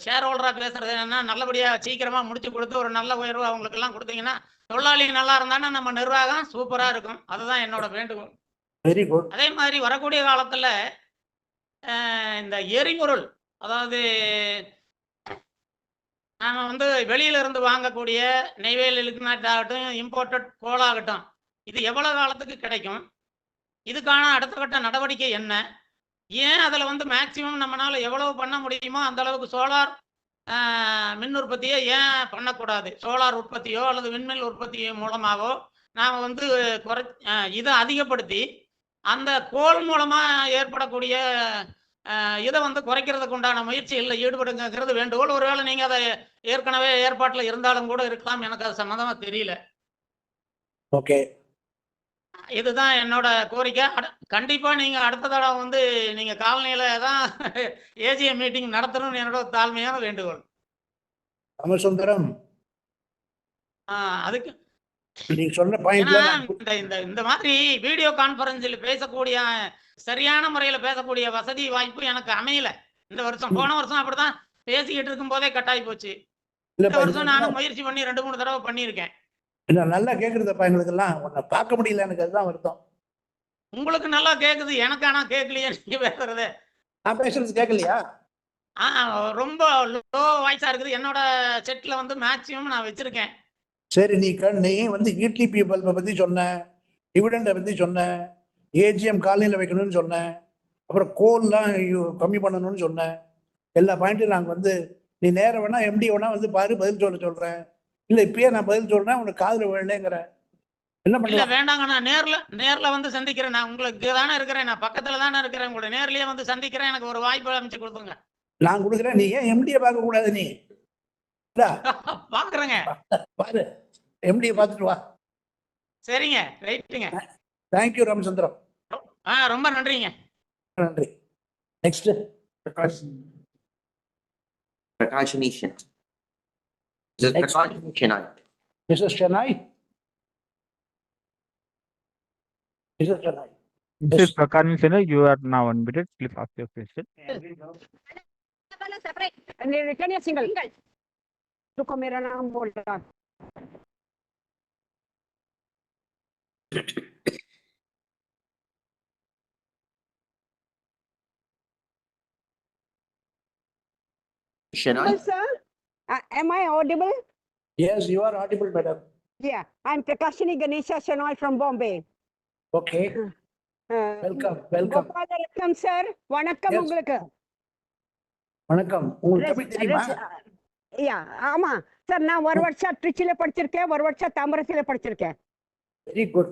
ஷேர் ஹோல்டரா பேசுறது என்னன்னா நல்லபடியா சீக்கிரமா முடிச்சு கொடுத்து ஒரு நல்ல உயர்வு அவங்களுக்கு எல்லாம் கொடுத்தீங்கன்னா தொழிலாளி நல்லா இருந்தானா நம்ம நிர்வாகம் சூப்பரா இருக்கும். அதுதான் என்னோட வேண்டுகோள். Very good. அதே மாதிரி வரக்கூடிய காலத்துல இந்த எரிபொருள், அதாவது நாம வந்து வெளியில இருந்து வாங்கக்கூடிய நெய்வேலி லிக்னைட் ஆகட்டும், இம்போர்ட்டட் கோல் ஆகட்டும், இது எவ்வளவு காலத்துக்கு கிடைக்கும்? இதுக்கான அடுத்த கட்ட நடவடிக்கை என்ன? ஏன் அதுல வந்து மேக்சிமம் நம்மளால எவ்வளவு பண்ண முடியுமோ அந்த அளவுக்கு சோலார் மின் உற்பத்தியை ஏன் பண்ணக்கூடாது? சோலார் உற்பத்தியோ அல்லது விண்மில் உற்பத்தியோ மூலமாவோ நாம வந்து இதை அதிகப்படுத்தி அந்த கோல் மூலமா ஏற்படக்கூடிய இதை வந்து குறைக்கிறதுக்கு உண்டான முயற்சிகளில் ஈடுபடுங்கிறது வேண்டுகோள். ஒருவேளை நீங்க அதை ஏற்கனவே ஏற்பாட்டில் இருந்தாலும் கூட இருக்கலாம், எனக்கு அது சம்மந்தமா தெரியல. ஓகே. இதுதான் என்னோட கோரிக்கை. கண்டிப்பா நீங்க அடுத்த தடவை வந்து நீங்க காலனியில தான் ஏஜிஎம் மீட்டிங் நடத்தணும்னு என்னோட தாழ்மையான வேண்டுகோள். ராமசுந்தரம், அதுக்கு நீங்க சொன்ன பாயிண்ட்ல இந்த மாதிரி வீடியோ கான்ஃபரன்ஸில் பேசக்கூடிய சரியான முறையில பேசக்கூடிய வசதி வாய்ப்பு எனக்கு அமையல இந்த வருஷம். போன வருஷம் அப்படிதான் பேசிக்கிட்டு இருக்கும் போதே கட்டாயி போச்சு. இந்த வருஷம் நானும் முயற்சி பண்ணி 2-3 தடவை பண்ணியிருக்கேன். நல்லா கேக்குறதப்பா, எங்களுக்கு எல்லாம் உன்னை பார்க்க முடியல, எனக்கு அதுதான் வருத்தம். உங்களுக்கு நல்லா கேக்குது, எனக்கு ஆனா கேட்கலையே நீங்க பேசுறது. நான் பேசுறது கேட்கலையா? ரொம்ப லோ வாய்ஸா இருக்குது. என்னோட செட்ல வந்து மேக்சிமம் நான் வச்சிருக்கேன். சரி, நீ வந்து இடிபி பல்பை பத்தி சொன்ன, டிவிடெண்டை பத்தி சொன்ன, ஏஜிஎம் காலனியில் வைக்கணும்னு சொன்னேன், அப்புறம் கோல்லாம் கம்மி பண்ணணும்னு சொன்னேன். எல்லா பாயிண்ட்டும் நாங்கள் வந்து நீ நேரம் வேணா எம்டி வேணா வந்து பாரு, பதில் சொல்றேன். இல்ல இப்பயே நான் பதில் சொல்றேன், உனக்கு காதுல விழலைங்கிற என்ன பண்ணல? வேண்டாங்க, நான் நேர்ல வந்து சந்திக்கிறேன். நான் உங்களுக்கு தானே இருக்கிறேன், நான் பக்கத்துல தானே இருக்கிறேன், உங்களை நேர்லயே வந்து சந்திக்கிறேன். எனக்கு ஒரு வாய்ப்பு அமைச்சு கொடுத்துங்க. நான் கொடுக்குறேன். நீ ஏன் எம்டியை பார்க்க கூடாது? நீ பாக்குறேங்க, பாரு, எம்டியை பார்த்துட்டு வா. சரிங்க, ரைட்டுங்க. தேங்க்யூ ராமச்சந்திரம். ரொம்ப நன்றிங்க. நன்றி. Next Prakashanation. Mrs. Chennai. Mrs. Prakashanation, you are now unmuted. Please ask your question. रुको, मेरा नाम बोल रहा। Sir, am I audible? Yes, you are audible, madam. Yeah, I'm Prakashini Ganesha Shenoy from Bombay. Okay. Welcome. Gopalaratnam sir, வணக்கம் உங்களுக்கு. வணக்கம். உங்களுக்கு தமிழ் தெரியுமா? Yeah, ஆமா சார் நான் ஒரு வருஷம் ட்ரிச்சில படிச்சிருக்கேன் ஒரு வருஷம் தாம்பரத்தில படிச்சிருக்கேன். Very good.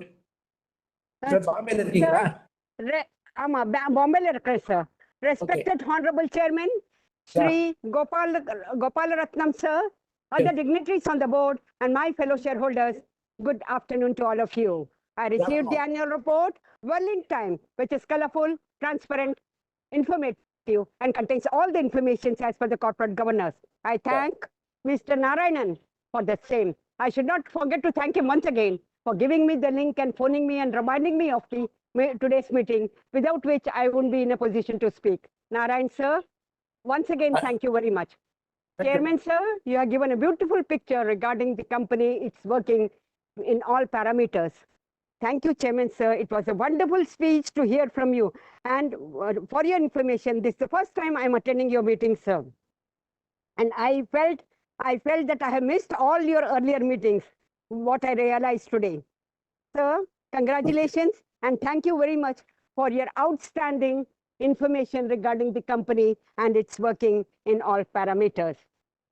Sir, பாம்பேல இருக்கீங்களா? ஆமா பாம்பேல இருக்கேன் sir. Respected Honorable Chairman, Sri Gopal Ratnam sir, other dignitaries on the board and my fellow shareholders, good afternoon to all of you. I received the annual report well in time, which is colorful, transparent, informative and contains all the information as per the corporate governance. I thank Mr. Narayanan for the same. I should not forget to thank him once again for giving me the link and phoning me and reminding me of today's meeting, without which I wouldn't be in a position to speak. Narayan sir, once again, thank you very much. Chairman sir, you have given a beautiful picture regarding the company, its working in all parameters. Thank you, Chairman sir. It was a wonderful speech to hear from you. And for your information, this is the first time I'm attending your meeting, sir. And I felt that I have missed all your earlier meetings, what I realized today. Sir, congratulations and thank you very much for your outstanding information regarding the company and its working in all parameters.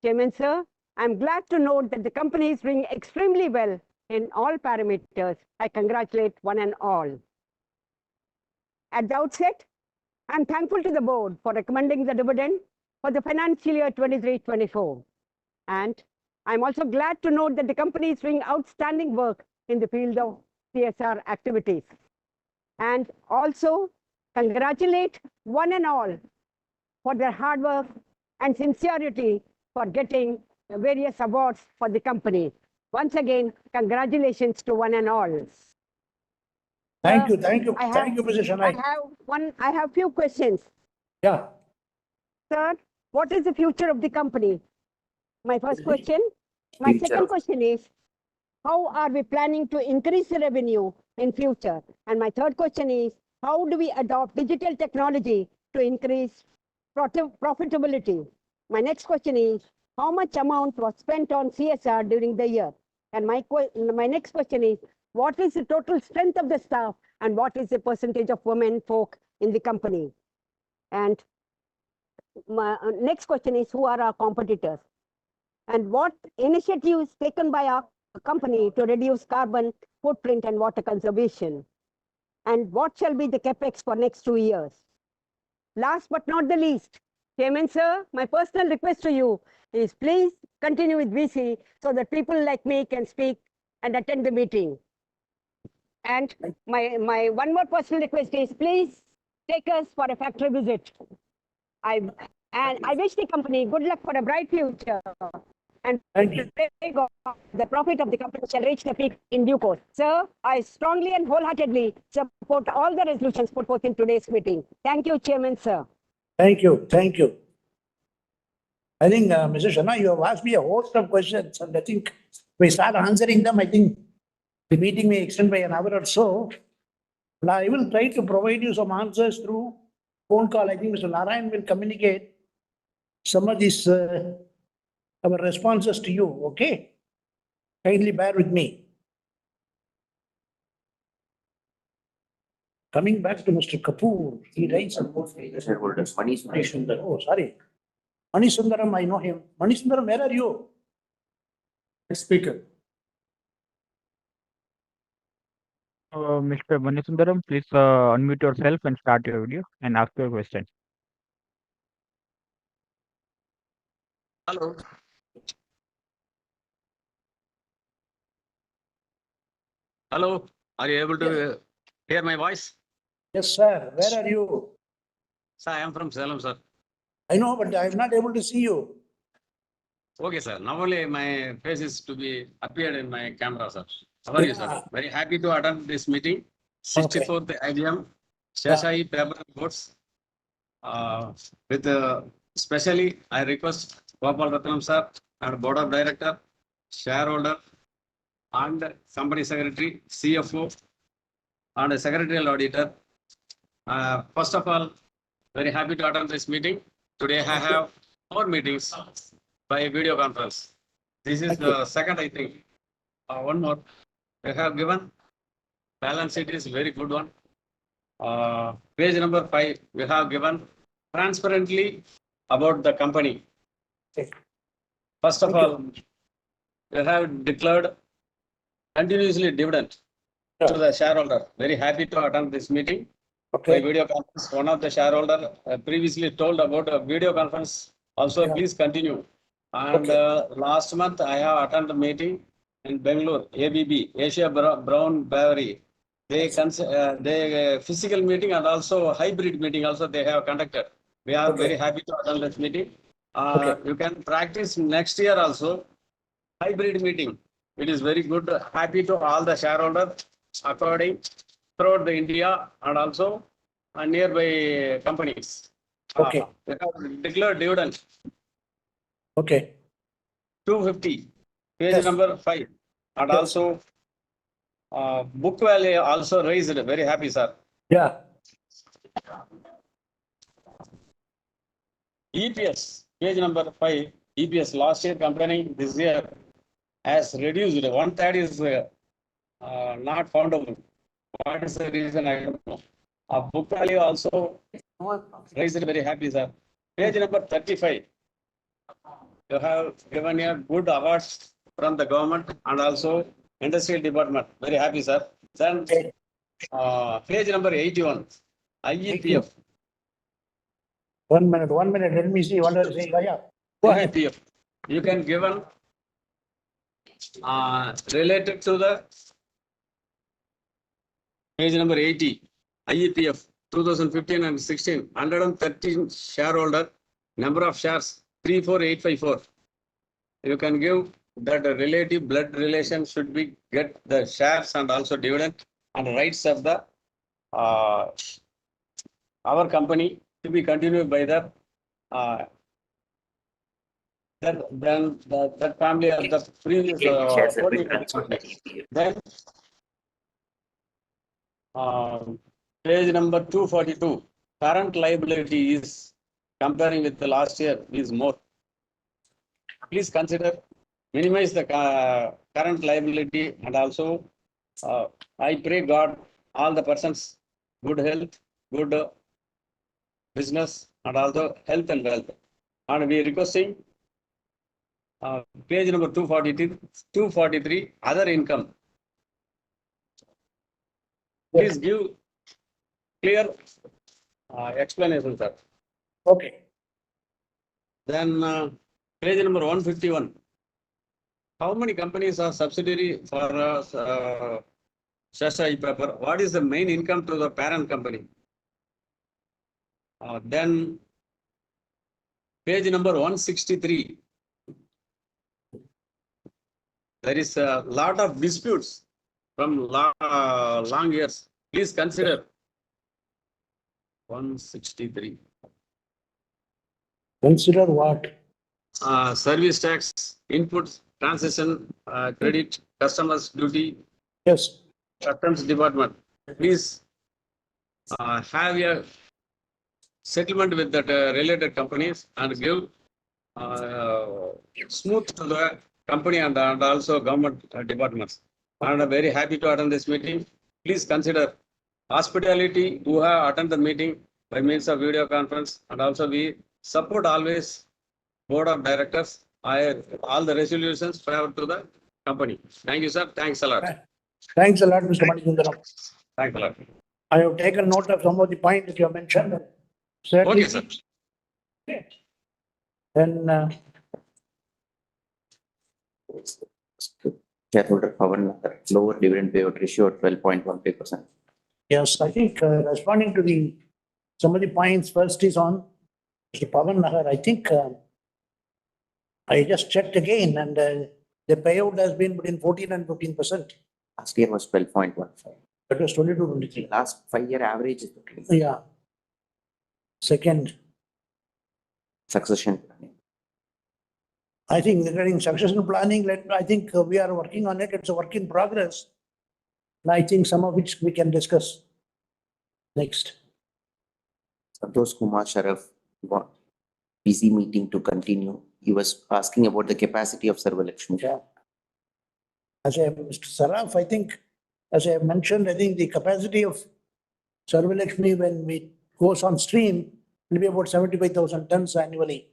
Chairman sir, I'm glad to note that the company is doing extremely well in all parameters. I congratulate one and all. At the outset, I'm thankful to the board for recommending the dividend for the financial year 23-24. And I'm also glad to note that the company is doing outstanding work in the field of CSR activities. And also congratulate one and all for their hard work and sincerity for getting various awards for the company. Once again, congratulations to one and all. Thank you, thank you, thank you, Mr. Shanai. I have few questions. Yeah. Sir, what is the future of the company? My first question. My second question is, how are we planning to increase the revenue in future? And my third question is, how do we adopt digital technology to increase profitability? My next question is, how much amount was spent on CSR during the year? And my next question is, what is the total strength of the staff and what is the percentage of women folk in the company? And my next question is, who are our competitors? And what initiatives taken by our company to reduce carbon footprint and water conservation? And what shall be the capex for next 2 years? Last but not the least, Chairman sir, my personal request to you is please continue with VC so that people like me can speak and attend the meeting. And my one more personal request is please take us for a factory visit. I wish the company good luck for a bright future. And pray God, the profit of the company shall reach the peak in due course. Sir, I strongly and wholeheartedly support all the resolutions put forth in today's meeting. Thank you, Chairman, sir. Thank you, thank you. I think, Mr. Shanai, you have asked me a host of questions, and I think if we start answering them, I think the meeting may extend by an hour or so. Now, I will try to provide you some answers through phone call. I think Mr. Narayan will communicate some of these our responses to you, okay? Kindly bear with me. Coming back to Mr. Kapoor, he writes about shareholders, Mani Sundar. Oh, sorry. Mani Sundaram, I know him. Mani Sundaram, where are you? Speaker. Mr. Manisundaram, please unmute yourself and start your video and ask your question. Hello. Hello. Are you able to hear my voice? Yes, sir. Where are you? Sir, I am from Salem, sir. I know, but I am not able to see you. Okay, sir. Now only my face is to be appeared in my camera, sir. How are you, sir? Very happy to attend this meeting. 64th AGM, Sheshai Paper Boards. With especially, I request Gopal Ratnam, sir, and Board of Director, shareholder, and company secretary, CFO, and a secretarial auditor. First of all, very happy to attend this meeting. Today I have 4 meetings by video conference. This is the second, I think. One more. We have given balance sheet is very good one. Page number 5, we have given transparently about the company. First of all, we have declared continuously dividend to the shareholder. Very happy to attend this meeting by video conference. One of the shareholder previously told about a video conference. Also, please continue. And last month, I have attended a meeting in Bangalore, ABB, Asia Brown Brewery. They physical meeting and also hybrid meeting also they have conducted. We are very happy to attend this meeting. You can practice next year also hybrid meeting. It is very good. Happy to all the shareholders according throughout the India and also nearby companies. Okay. We have declared dividend. Okay. 250, page number 5. And also book value also raised. Very happy, sir. Yeah. EPS, page number 5. EPS last year comparing this year has reduced. 1/3 is not foundable. What is the reason? I don't know. Book value also raised. Very happy, sir. Page number 35. You have given a good awards from the government and also industrial department. Very happy, sir. Then page number 81. IEPF. 1 minute. Let me see what I say. Yeah. Go ahead. IEPF. You can given related to the page number 80. IEPF 2015 and 16. 113 shareholder. Number of shares 34854. You can give that a relative blood relation should be get the shares and also dividend and rights of the our company to be continued by the that family of the previous company. Then page number 242. Current liability is comparing with the last year is more. Please consider minimize the current liability and also I pray God all the persons good health, good business and also health and wealth. And we requesting page number 243 other income. Please give clear explanation, sir. Okay. Then page number 151. How many companies are subsidiary for Shasha paper? What is the main income to the parent company? Then page number 163. There is a lot of disputes from long years. Please consider 163. Consider what? Service tax, inputs, transaction, credit, customers duty. Yes. Customs department. Please have a settlement with that related companies and give smooth to the company and also government departments. And I'm very happy to attend this meeting. Please consider hospitality who have attended the meeting by means of video conference and also we support always board of directors. All the resolutions favor to the company. Thank you, sir. Thanks a lot. Thanks a lot, Mr. Manisundaram. Thanks a lot. I have taken note of some of the points that you have mentioned. Certainly. Okay, sir. Then Shareholder Pavan, lower dividend payout ratio at 12.15%. yes, I think responding to some of the points first is on Mr. Pavan Nahar. I think I just checked again and the payout has been between 14 and 15%. Last year was 12.15. That was 22-23. Last 5-year average is 15. Yeah. Second, Succession planning. I think regarding succession planning, I think we are working on it. It's a work in progress. And I think some of which we can discuss next. Santosh Kumar Sharaf, busy meeting to continue. He was asking about the capacity of Sarva Lakshmi. Yeah. As Mr. Saraf, I think, as I have mentioned, I think the capacity of Sarva Lakshmi when it goes on stream will be about 75,000 tons annually.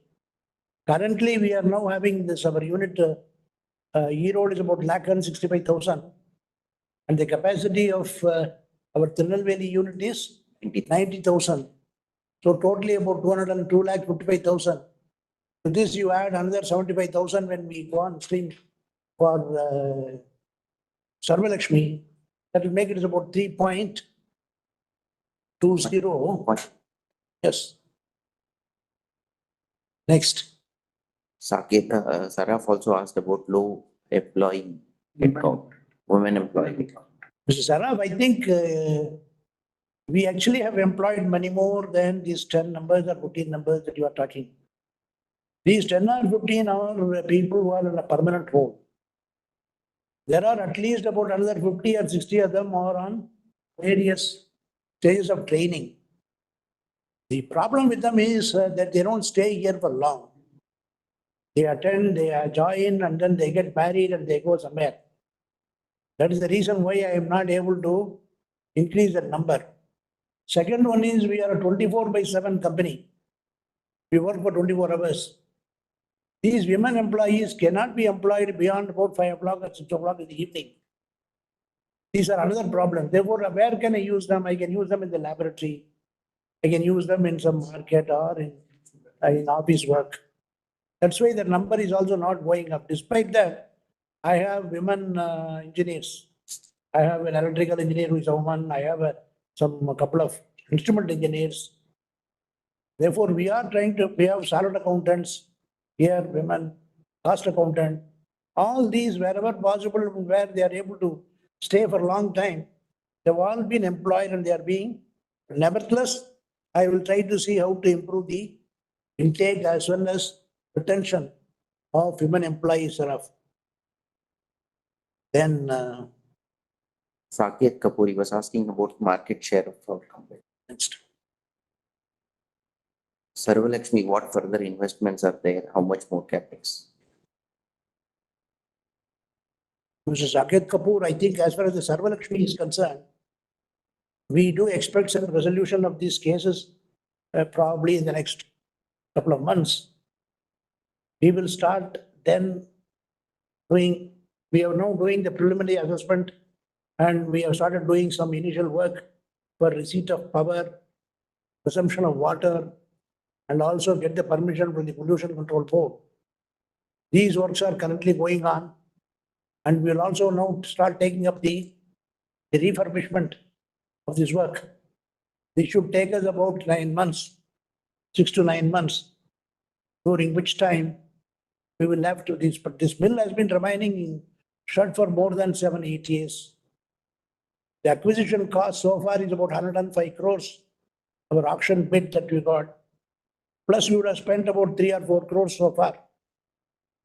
Currently, we are now having this, our unit, E-Road is about 1,65,000. And the capacity of our Tirunelveli unit is 90,000. So totally about 2,55,000. To this, you add another 75,000 when we go on stream for Sarvalakshmi. That will make it about 3.20. Yes. Next. Saket, Saraf also asked about low employee headcount, women employee. Mr. Saraf, I think we actually have employed many more than these 10 numbers or 14 numbers that you are talking. These 10 or 15 are people who are in a permanent role. There are at least about another 50 or 60 of them are on various stages of training. The problem with them is that they don't stay here for long. They attend, they join, and then they get married and they go somewhere. That is the reason why I am not able to increase that number. Second one is we are a 24/7 company. We work for 24 hours. These women employees cannot be employed beyond about 5 o'clock or 6 o'clock in the evening. These are another problem. Therefore, where can I use them? I can use them in the laboratory. I can use them in some market or in office work. That's why the number is also not going up. Despite that, I have women engineers. I have an electrical engineer who is a woman. I have a couple of instrument engineers. Therefore, we have salaried accountants here, women, cost accountant. All these, wherever possible, where they are able to stay for a long time, they've all been employed and they are being. Nevertheless, I will try to see how to improve the intake as well as retention of women employees. Then Saket Kapoor was asking about market share of our company. Next. Sarvalakshmi, what further investments are there? How much more capex? Mr. Saket Kapoor, I think as far as the Sarvalakshmi is concerned, we do expect some resolution of these cases probably in the next couple of months. We will start then we are now doing the preliminary assessment and we have started doing some initial work for receipt of power, consumption of water, and also get the permission from the Pollution Control Board. These works are currently going on, and we will also now start taking up the refurbishment of this work. This should take us about 9 months, 6 to 9 months, during which time we will have to this. But this mill has been remaining shut for more than 7-8 years. The acquisition cost so far is about 105 crores, our auction bid that we got. Plus, we would have spent about 3 or 4 crores so far.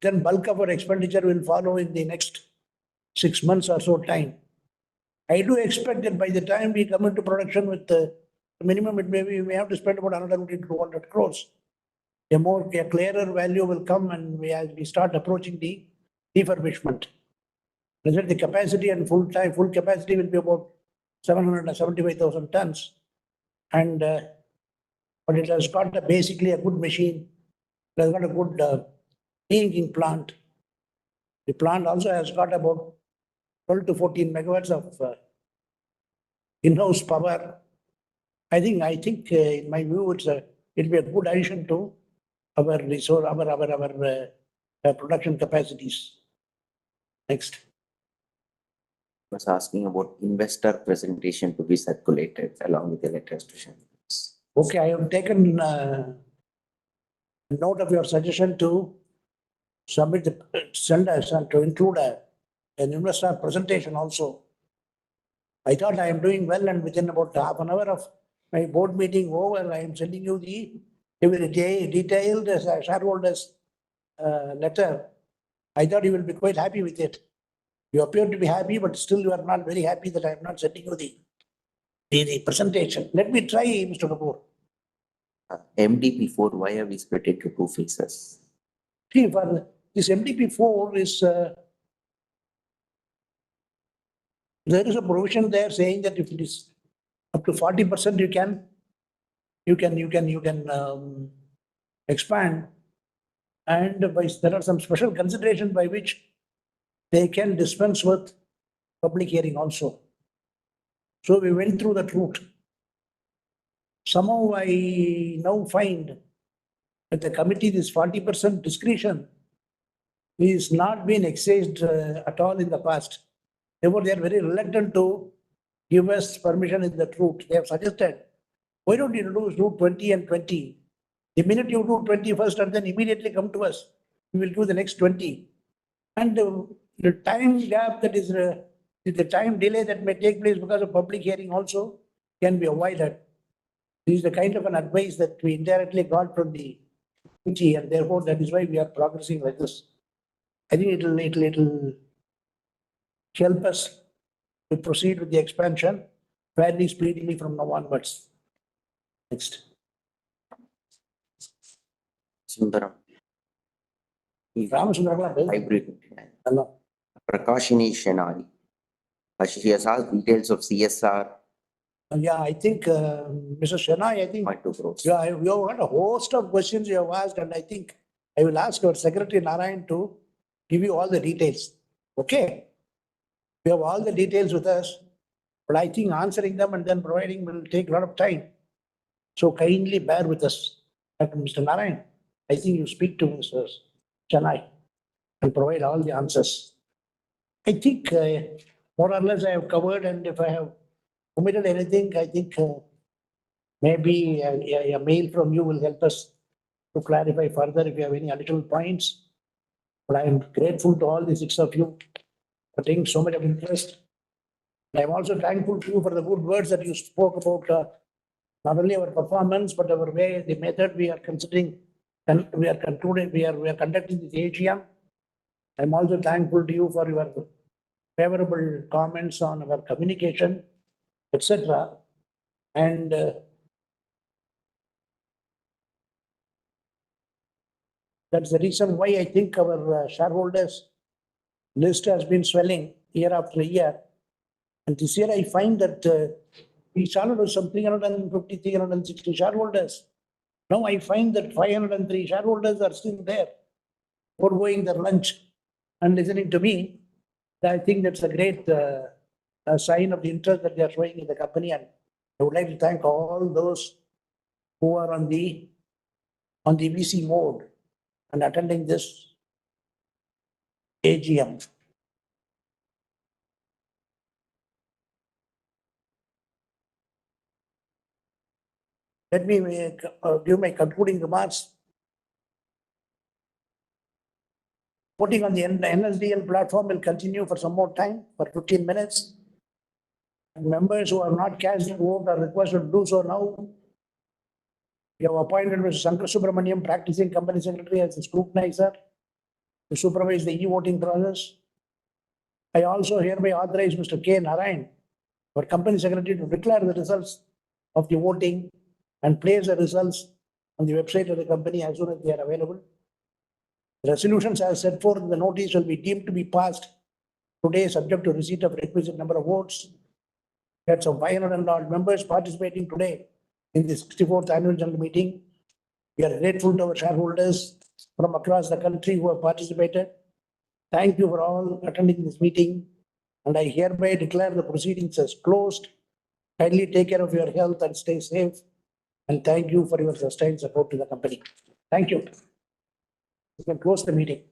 Then bulk of our expenditure will follow in the next 6 months or so time. I do expect that by the time we come into production with the minimum, it may be, we may have to spend about 150 to 200 crores. A clearer value will come and as we start approaching the refurbishment. The capacity and full capacity will be about 775,000 tons. And but it has got basically a good machine. It has got a good inking plant. The plant also has got about 12 to 14 megawatts of in-house power. I think in my view, it'll be a good addition to our resource, our production capacities. Next. Was asking about investor presentation to be circulated along with the letters to shareholders. Okay, I have taken note of your suggestion to send us and to include an investor presentation also. I thought I am doing well, and within about half an hour of my board meeting over, I am sending you the detailed shareholders letter. I thought you will be quite happy with it. You appear to be happy, but still you are not very happy that I am not sending you the presentation. Let me try, Mr. Kapoor. MDP4, why have we split it to 2 phases? See, for this MDP4 is there is a provision there saying that if it is up to 40%, you can expand, and there are some special considerations by which they can dispense with public hearing also. So we went through that route. Somehow I now find that the committee, this 40% discretion is not been exercised at all in the past. Therefore, they are very reluctant to give us permission in that route. They have suggested, why don't you do route 20 and 20? The minute you do 20 first and then immediately come to us, we will do the next 20. And the time gap that is, the time delay that may take place because of public hearing also can be avoided. This is the kind of an advice that we indirectly got from the committee, and therefore that is why we are progressing like this. I think it'll help us to proceed with the expansion fairly speedily from now onwards. Next. Sundaram. Ramasundaram. Hybrid. Hello. Prakashini Shenari. She has asked details of CSR. Yeah, I think, Mr. Shenai, I think you have had a host of questions you have asked, and I think I will ask our Secretary Narayan to give you all the details. Okay? We have all the details with us, but I think answering them and then providing will take a lot of time. So kindly bear with us. Mr. Narayan, I think you speak to Mr. Shenai and provide all the answers. I think more or less I have covered, and if I have omitted anything, I think maybe a mail from you will help us to clarify further if you have any additional points. But I am grateful to all the 6 of you for taking so much of interest. And I'm also thankful to you for the good words that you spoke about not only our performance, but our way, the method we are considering, and we are concluding, we are conducting this AGM. I'm also thankful to you for your favorable comments on our communication, etc. And that's the reason why I think our shareholders list has been swelling year after year. And this year I find that we started with some 350, 360 shareholders. Now I find that 503 shareholders are still there, foregoing their lunch and listening to me. I think that's a great sign of the interest that they are showing in the company. And I would like to thank all those who are on the VC mode and attending this AGM. Let me give my concluding remarks. Voting on the NSDL platform will continue for some more time, for 15 minutes. And members who have not cast their vote are requested to do so now. We have appointed Mr. Shankar Subramaniam, practicing company secretary, as a scrutinizer to supervise the e-voting process. I also hereby authorize Mr. K. Narayan, our company secretary, to declare the results of the voting and place the results on the website of the company as soon as they are available. The resolutions as set forth in the notice will be deemed to be passed today, subject to receipt of requisite number of votes. We had some 500 odd members participating today in the 64th annual general meeting. We are grateful to our shareholders from across the country who have participated. Thank you for all attending this meeting, and I hereby declare the proceedings as closed. Kindly take care of your health and stay safe. And thank you for your sustained support to the company. Thank you. You can close the meeting.